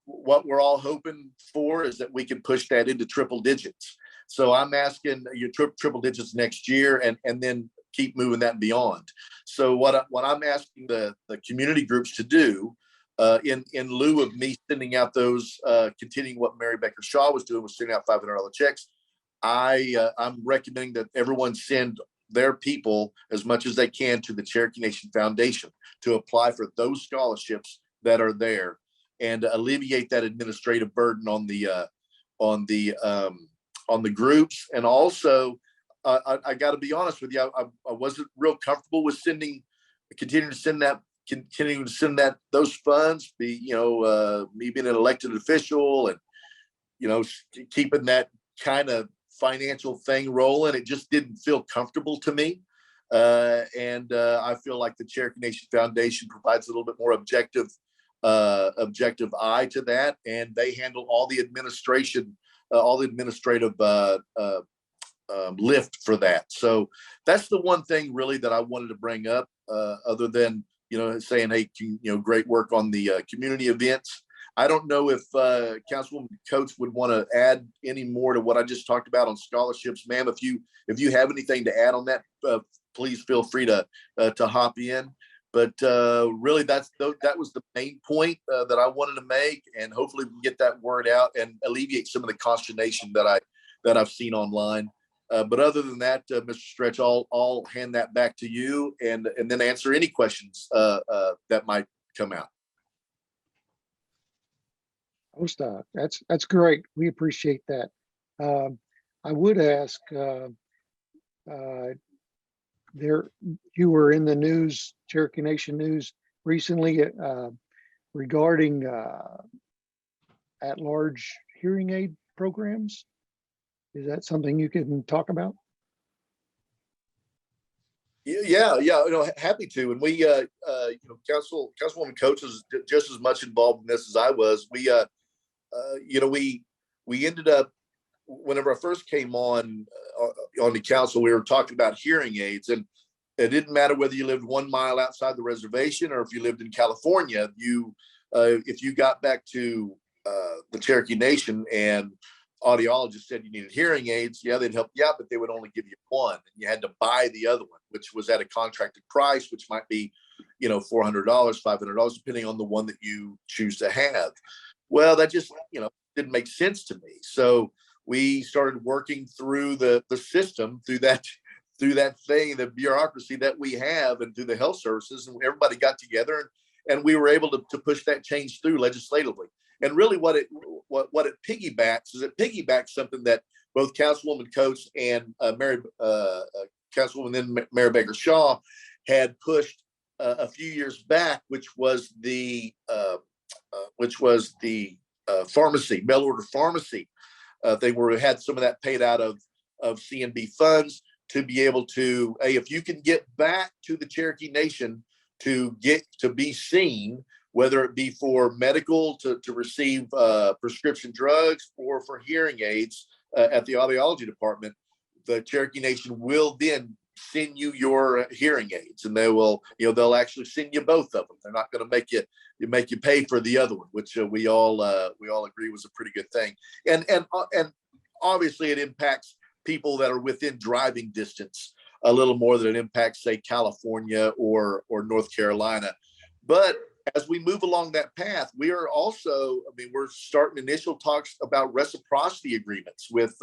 Speaker 7: What we're all hoping for is that we can push that into triple digits. So I'm asking you triple digits next year, and then keep moving that beyond. So what I'm asking the community groups to do, in lieu of me sending out those, continuing what Mary Baker Shaw was doing, was sending out $500 checks, I'm recommending that everyone send their people as much as they can to the Cherokee Nation Foundation to apply for those scholarships that are there, and alleviate that administrative burden on the groups. And also, I got to be honest with you, I wasn't real comfortable with continuing to send those funds. Me being an elected official and keeping that kind of financial thing rolling, it just didn't feel comfortable to me. And I feel like the Cherokee Nation Foundation provides a little bit more objective eye to that, and they handle all the administration, all the administrative lift for that. So that's the one thing really that I wanted to bring up, other than saying, hey, great work on the community events. I don't know if Councilwoman Coates would want to add any more to what I just talked about on scholarships, ma'am. If you have anything to add on that, please feel free to hop in. But really, that was the main point that I wanted to make, and hopefully we can get that word out and alleviate some of the consternation that I've seen online. But other than that, Mr. Stretch, I'll hand that back to you, and then answer any questions that might come out.
Speaker 1: That's great. We appreciate that. I would ask, you were in the news, Cherokee Nation news recently, regarding at-large hearing aid programs. Is that something you can talk about?
Speaker 7: Yeah, happy to. And we, Councilwoman Coates is just as much involved in this as I was. We ended up, whenever I first came on the council, we were talking about hearing aids, and it didn't matter whether you lived 1 mile outside the reservation or if you lived in California. If you got back to the Cherokee Nation and audiologists said you needed hearing aids, yeah, they'd help you out, but they would only give you one, and you had to buy the other one, which was at a contracted price, which might be, $400, $500, depending on the one that you choose to have. Well, that just, didn't make sense to me. So we started working through the system, through that thing, the bureaucracy that we have, and through the health services, and everybody got together, and we were able to push that change through legislatively. And really what it piggybacks is, it piggybacks something that both Councilwoman Coates and Councilwoman then Mary Baker Shaw had pushed a few years back, which was the pharmacy, mail order pharmacy thing, where we had some of that paid out of CNB funds, to be able to, hey, if you can get back to the Cherokee Nation to be seen, whether it be for medical, to receive prescription drugs, or for hearing aids at the audiology department, the Cherokee Nation will then send you your hearing aids, and they'll actually send you both of them. They're not going to make you pay for the other one, which we all agree was a pretty good thing. And obviously it impacts people that are within driving distance a little more than it impacts, say, California or North Carolina. But as we move along that path, we are also, I mean, we're starting initial talks about reciprocity agreements with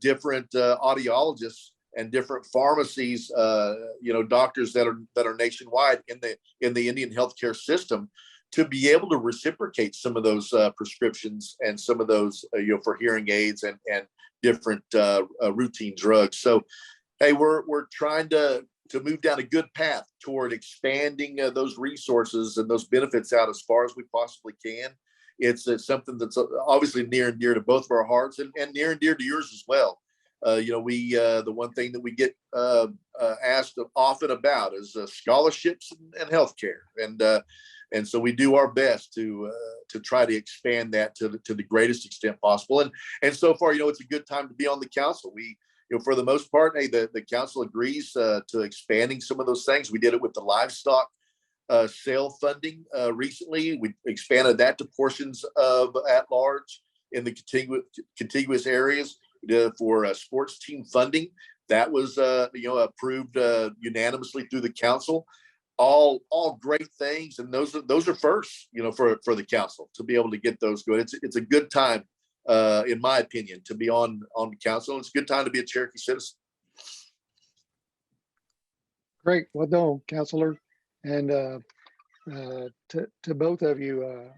Speaker 7: different audiologists and different pharmacies, doctors that are nationwide in the Indian healthcare system, to be able to reciprocate some of those prescriptions and some of those, for hearing aids and different routine drugs. So, hey, we're trying to move down a good path toward expanding those resources and those benefits out as far as we possibly can. It's something that's obviously near and dear to both of our hearts, and near and dear to yours as well. The one thing that we get asked often about is scholarships and healthcare, and so we do our best to try to expand that to the greatest extent possible. And so far, it's a good time to be on the council. We, for the most part, hey, the council agrees to expanding some of those things. We did it with the livestock sale funding recently. We expanded that to portions of Atlarge in the contiguous areas for sports team funding. That was approved unanimously through the council. All great things, and those are first, for the council to be able to get those going. It's a good time, in my opinion, to be on the council. It's a good time to be a Cherokee citizen.
Speaker 1: Great. Well done, Counselor. And to both of you,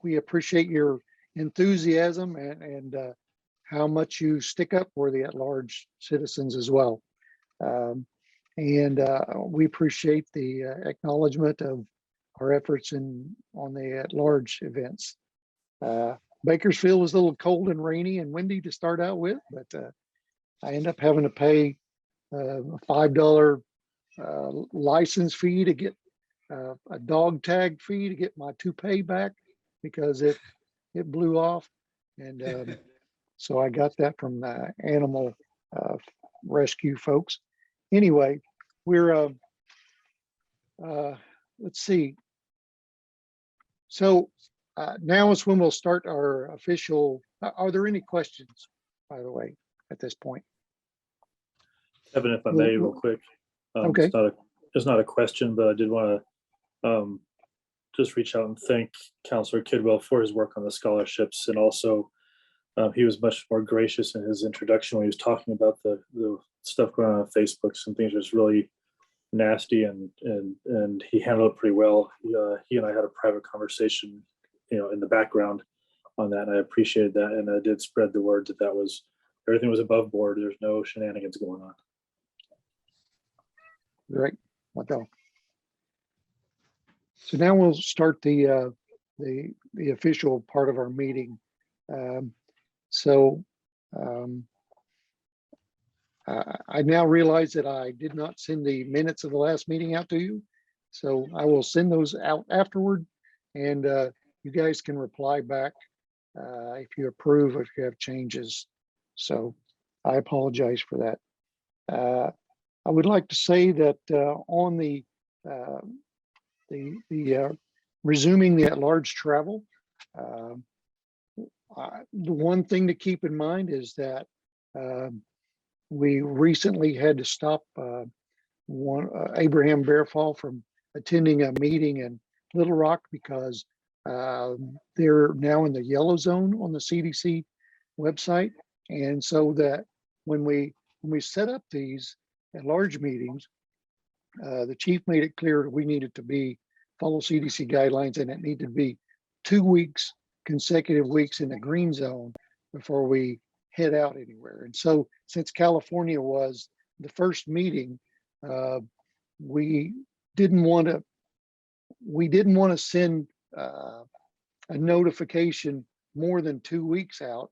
Speaker 1: we appreciate your enthusiasm and how much you stick up for the at-large citizens as well. And we appreciate the acknowledgement of our efforts on the at-large events. Bakersfield was a little cold and rainy and windy to start out with, but I end up having to pay a $5 license fee to get a dog tag fee to get my toupee back because it blew off. And so I got that from the animal rescue folks. Anyway, we're let's see. So now is when we'll start our official. Are there any questions, by the way, at this point?
Speaker 8: Kevin, if I may, real quick.
Speaker 1: Okay.
Speaker 8: It's not a question, but I did want to just reach out and thank Counselor Kidwell for his work on the scholarships, and also he was much more gracious in his introduction when he was talking about the stuff going on Facebook. Some things was really nasty, and he handled it pretty well. He and I had a private conversation, in the background on that, and I appreciated that, and I did spread the word that was everything was above board. There's no shenanigans going on.
Speaker 1: Great. So now we'll start the official part of our meeting. I now realize that I did not send the minutes of the last meeting out to you, so I will send those out afterward, and you guys can reply back if you approve, if you have changes. So I apologize for that. I would like to say that on the resuming the at-large travel, the one thing to keep in mind is that we recently had to stop Abraham Bearfall from attending a meeting in Little Rock because they're now in the yellow zone on the CDC website. And so that when we set up these at-large meetings, the chief made it clear that we needed to follow CDC guidelines, and it needed to be 2 weeks, consecutive weeks in the green zone before we head out anywhere. And so since California was the first meeting, we didn't want to send a notification more than 2 weeks out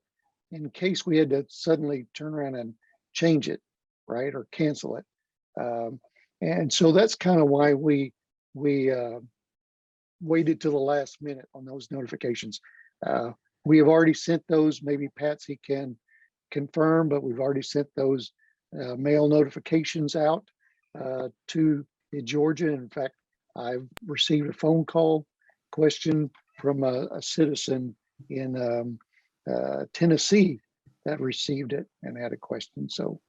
Speaker 1: in case we had to suddenly turn around and change it, right, or cancel it. And so that's kind of why we waited till the last minute on those notifications. We have already sent those. Maybe Patsy can confirm, but we've already sent those mail notifications out to Georgia. In fact, I've received a phone call question from a citizen in Tennessee that received it and had a question. So,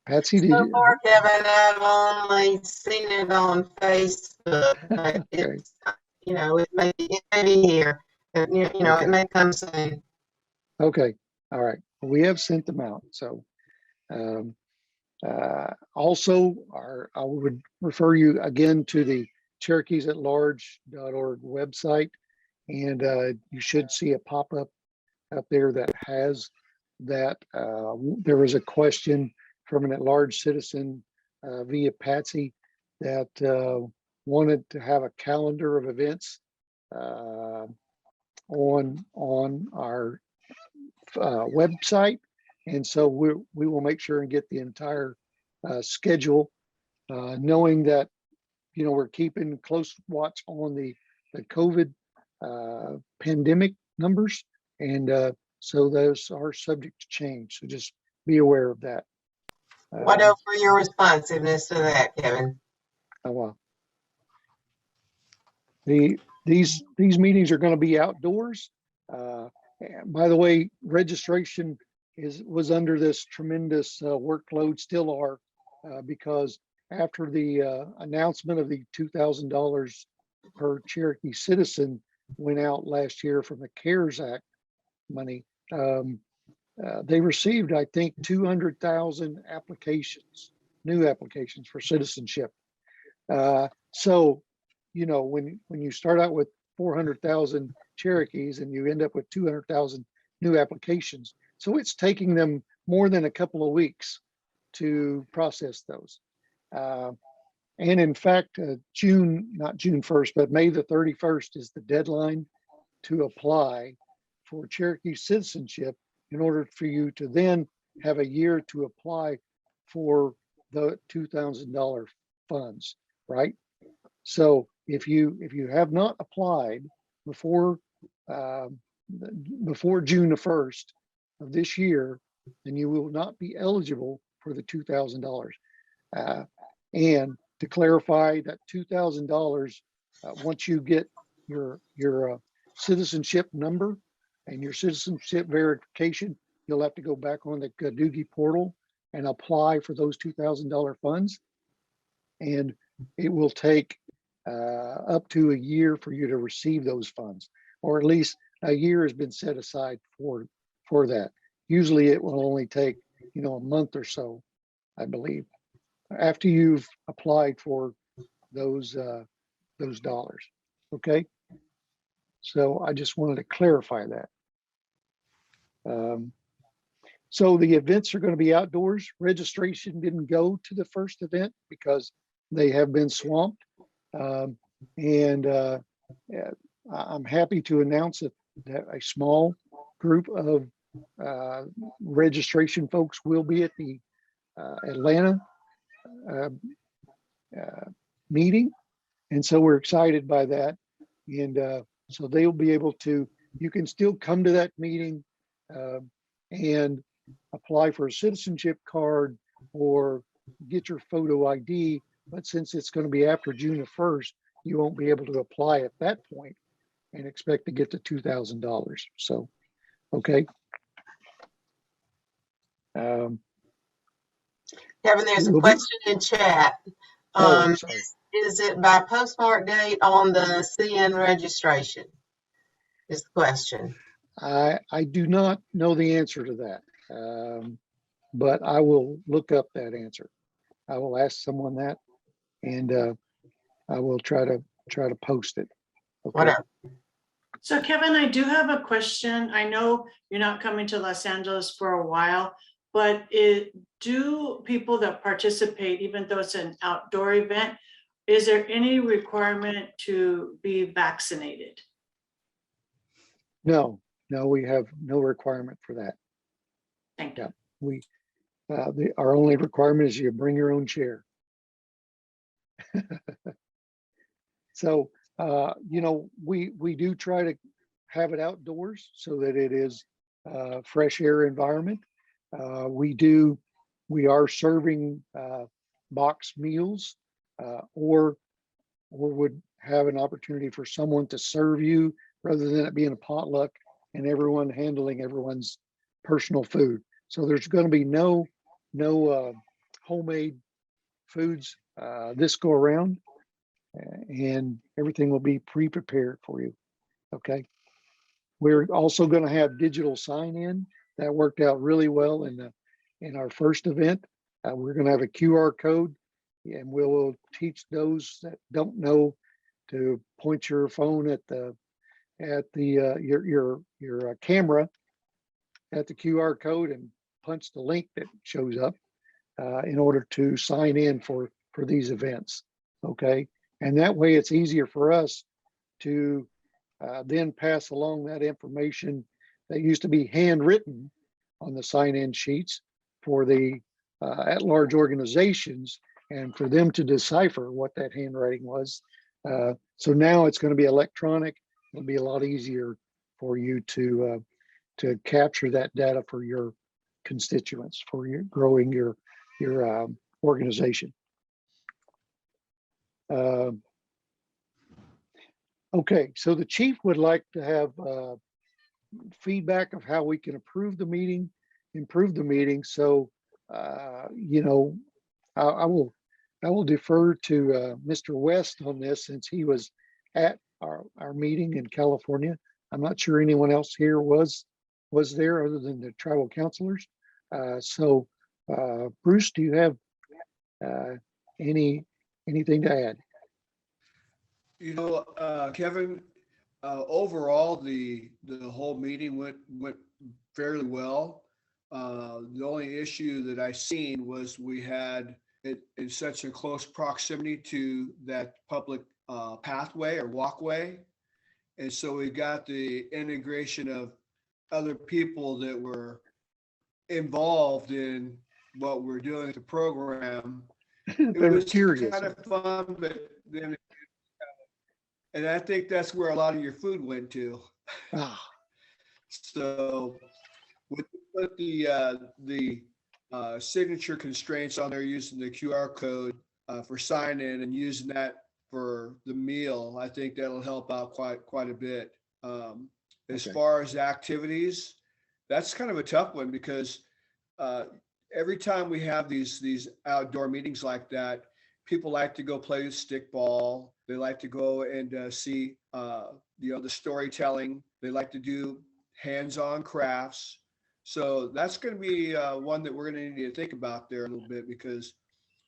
Speaker 1: Patsy, did you?
Speaker 9: Far, Kevin, I've only seen it on Facebook. But
Speaker 1: Okay.
Speaker 9: it may be here. It may come soon.
Speaker 1: Okay, all right. We have sent them out. So also, I would refer you again to the CherokeesAtlarge.org website, and you should see a pop-up up there that has that. There was a question from an at-large citizen via Patsy that wanted to have a calendar of events on our website, and so we will make sure and get the entire schedule, knowing that we're keeping close watch on the COVID pandemic numbers, and so those are subject to change. So just be aware of that.
Speaker 9: What else for your responsiveness to that, Kevin?
Speaker 1: These meetings are going to be outdoors. By the way, registration was under this tremendous workload, still are, because after the announcement of the $2,000 per Cherokee citizen went out last year from the CARES Act money, they received, I think, 200,000 applications, new applications for citizenship. So, when you start out with 400,000 Cherokees and you end up with 200,000 new applications, so it's taking them more than a couple of weeks to process those. And in fact, not June 1st, but May the 31st is the deadline to apply for Cherokee citizenship in order for you to then have a year to apply for the $2,000 funds, right? So if you have not applied before June the 1st of this year, then you will not be eligible for the $2,000. And to clarify, that $2,000, once you get your citizenship number and your citizenship verification, you'll have to go back on the Doogie portal and apply for those $2,000 funds. And it will take up to a year for you to receive those funds, or at least a year has been set aside for that. Usually it will only take, a month or so, I believe, after you've applied for those dollars. Okay. So I just wanted to clarify that. So the events are going to be outdoors. Registration didn't go to the first event because they have been swamped. And I'm happy to announce that a small group of registration folks will be at the Atlanta meeting. And so we're excited by that. And so they'll be able to, you can still come to that meeting and apply for a citizenship card or get your photo ID. But since it's going to be after June the 1st, you won't be able to apply at that point and expect to get the $2,000. So, okay.
Speaker 9: Kevin, there's a
Speaker 1: Will be-
Speaker 9: question in chat.
Speaker 1: I'm sorry.
Speaker 9: Is it by postmark date on the CN registration? Is the question.
Speaker 1: I do not know the answer to that, but I will look up that answer. I will ask someone that, and I will try to post it. Okay.
Speaker 9: Whatever.
Speaker 3: So Kevin, I do have a question. I know you're not coming to Los Angeles for a while, but do people that participate, even though it's an outdoor event, is there any requirement to be vaccinated?
Speaker 1: No, we have no requirement for that.
Speaker 3: Thank you.
Speaker 1: Yeah, our only requirement is you bring your own chair. So, we do try to have it outdoors so that it is a fresh air environment. We are serving box meals, or would have an opportunity for someone to serve you rather than it being a potluck and everyone handling everyone's personal food. So there's going to be no homemade foods this go around. and everything will be pre-prepared for you. Okay. We're also going to have digital sign-in. That worked out really well in our first event. We're going to have a QR code, and we'll teach those that don't know to point your phone at your camera at the QR code and punch the link that shows up in order to sign in for these events. Okay, and that way it's easier for us to then pass along that information that used to be handwritten on the sign-in sheets for the at-large organizations, and for them to decipher what that handwriting was. So now it's going to be electronic. It'll be a lot easier for you to capture that data for your constituents, for your growing your organization. Okay, so the chief would like to have feedback of how we can improve the meeting. So, you know, I will defer to Mr. West on this, since he was at our meeting in California. I'm not sure anyone else here was there other than the tribal counselors. So, Bruce, do you have anything to add?
Speaker 10: You know, Kevin, overall, the whole meeting went fairly well. The only issue that I seen was we had it in such a close proximity to that public pathway or walkway. And so we got the integration of other people that were involved in what we're doing with the program. It
Speaker 1: They were
Speaker 10: was
Speaker 1: curious.
Speaker 10: kind of fun, but then, and I think that's where a lot of your food went to.
Speaker 1: Ah,
Speaker 10: So with the signature constraints on there, using the QR code for sign in and using that for the meal, I think that'll help out quite a bit. As
Speaker 1: Okay.
Speaker 10: far as activities, that's kind of a tough one, because every time we have these outdoor meetings like that, people like to go play stickball. They like to go and see the storytelling. They like to do hands-on crafts. So that's going to be one that we're going to need to think about there a little bit, because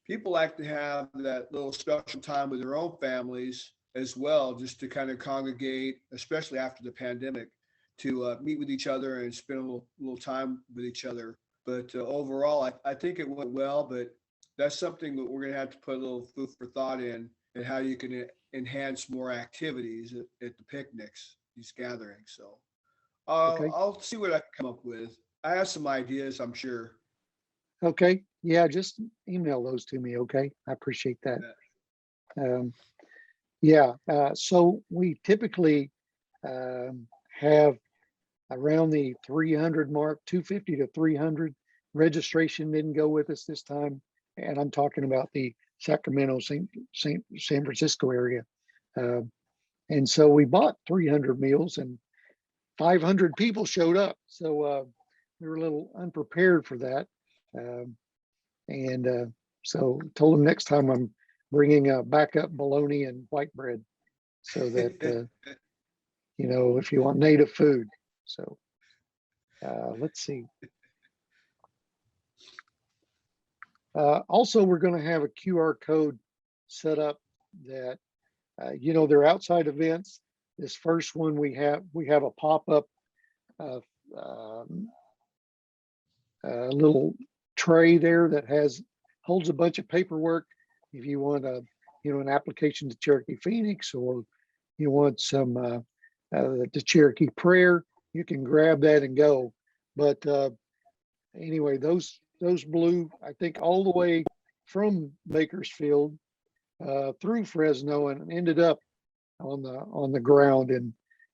Speaker 10: people like to have that little special time with their own families as well, just to kind of congregate, especially after the pandemic, to meet with each other and spend a little time with each other. But overall, I think it went well, but that's something that we're going to have to put a little food for thought in, and how you can enhance more activities at the picnics, these gatherings. So
Speaker 1: Okay.
Speaker 10: I'll see what I can come up with. I have some ideas, I'm sure.
Speaker 1: okay. Yeah, just email those to me. Okay, I appreciate that. Yeah. So we typically have around the 300 mark, 250 to 300. Registration didn't go with us this time, and I'm talking about the Sacramento, San Francisco area. And so we bought 300 meals, and 500 people showed up. So we were a little unprepared for that. So told them next time I'm bringing backup bologna and white bread, so that, you know, if you want native food. So let's see. Also, we're going to have a QR code set up that, you know, they're outside events. This first one we have a pop-up a little tray there that holds a bunch of paperwork. If you want an application to Cherokee Phoenix, or you want some the Cherokee prayer, you can grab that and go. But anyway, those blew, I think, all the way from Bakersfield through Fresno, and ended up on the ground in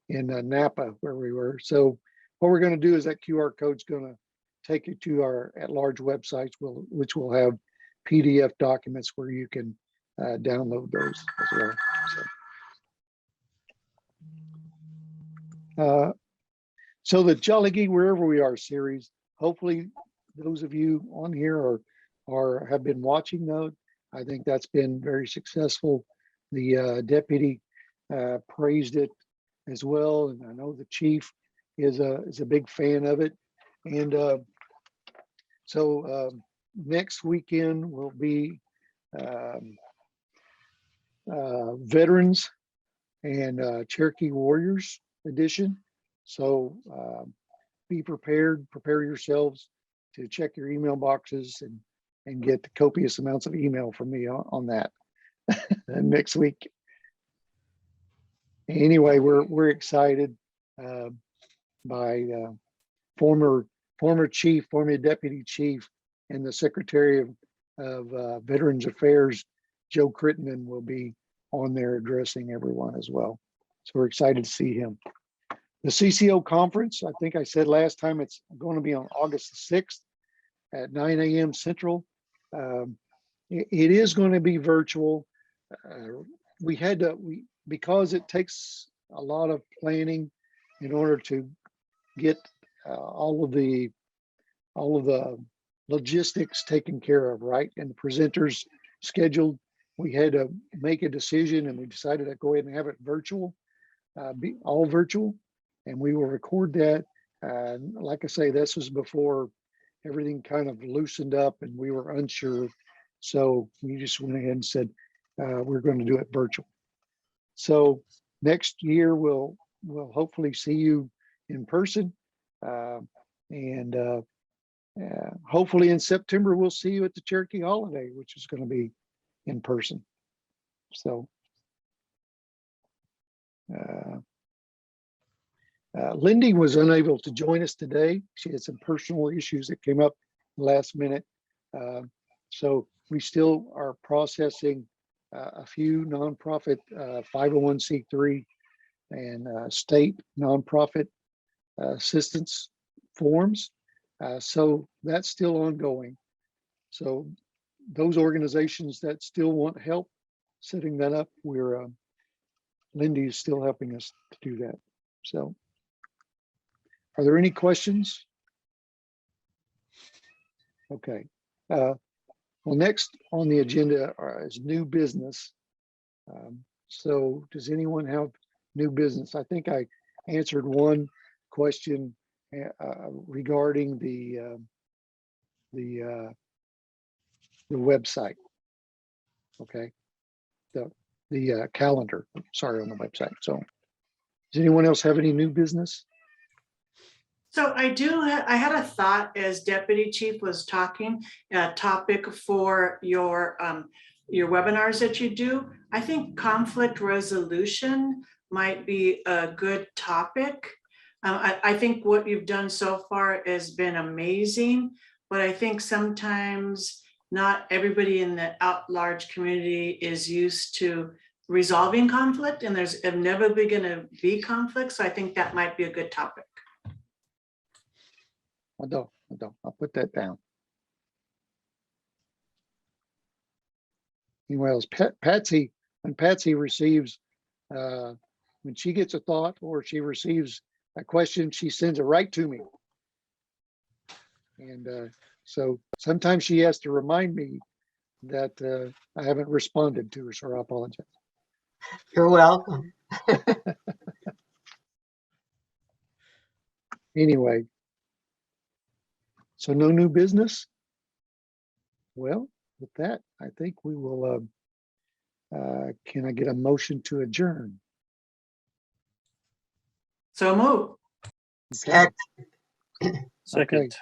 Speaker 1: Napa, where we were. So what we're going to do is that QR code's going to take you to our at-large websites, which will have PDF documents where you can download those as well. So the Jolly Gee Wherever We Are series, hopefully those of you on here have been watching those. I think that's been very successful. The deputy praised it as well, and I know the chief is a big fan of it. And so next weekend will be Veterans and Cherokee Warriors edition. So be prepared, prepare yourselves to check your email boxes and get copious amounts of email from me on that next week. Anyway, we're excited by former chief, former deputy chief, and the secretary of Veterans Affairs, Joe Crittenden, will be on there addressing everyone as well. So we're excited to see him. The Cco Conference, I think I said last time, it's going to be on August the 6th at 9 a.m. Central. It is going to be virtual. Because it takes a lot of planning in order to get all of the logistics taken care of, right? And the presenters scheduled. We had to make a decision, and we decided to go ahead and have it virtual, be all virtual, and we will record that. Like I say, this was before everything kind of loosened up and we were unsure. So we just went ahead and said, we're going to do it virtual. So next year we'll hopefully see you in person, and hopefully in September we'll see you at the Cherokee holiday, which is going to be in person. So Lindy was unable to join us today. She had some personal issues that came up last minute. So we still are processing a few nonprofit 501c3 and state nonprofit assistance forms. So that's still ongoing. So those organizations that still want help setting that up, Lindy is still helping us to do that. So are there any questions? Okay. Well, next on the agenda is new business. So does anyone have new business? I think I answered one question regarding the website. Okay, the calendar. Sorry, on the website. So does anyone else have any new business?
Speaker 3: So I had a thought as Deputy Chief was talking, a topic for your webinars that you do. I think conflict resolution might be a good topic. I think what you've done so far has been amazing, but I think sometimes not everybody in the at-large community is used to resolving conflict, and there's inevitably going to be conflict. So I think that might be a good topic.
Speaker 1: I don't. I'll put that down. Anyway, else, Patsy, when Patsy receives, when she gets a thought or she receives a question, she sends it right to me. And so sometimes she has to remind me that I haven't responded to her, so I apologize.
Speaker 9: You're welcome.
Speaker 1: Anyway, so no new business? Well, with that, I think we will, can I get a motion to adjourn?
Speaker 3: So move.
Speaker 1: Okay,
Speaker 8: Second.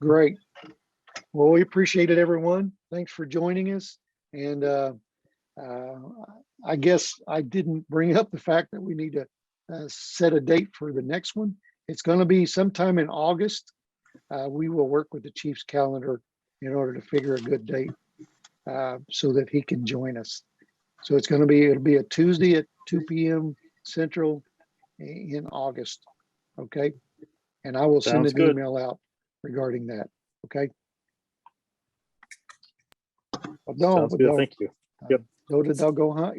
Speaker 1: great. Well, we appreciate it, everyone. Thanks for joining us. And I guess I didn't bring up the fact that we need to set a date for the next one. It's going to be sometime in August. We will work with the chief's calendar in order to figure a good date so that he can join us. So it'll be a Tuesday at 2 p.m. Central in August. Okay. And I will send
Speaker 8: Sounds
Speaker 1: an
Speaker 8: good.
Speaker 1: email out regarding that. Okay.
Speaker 8: Sounds good. Thank you. Yep.
Speaker 1: Go to Dogo, huh?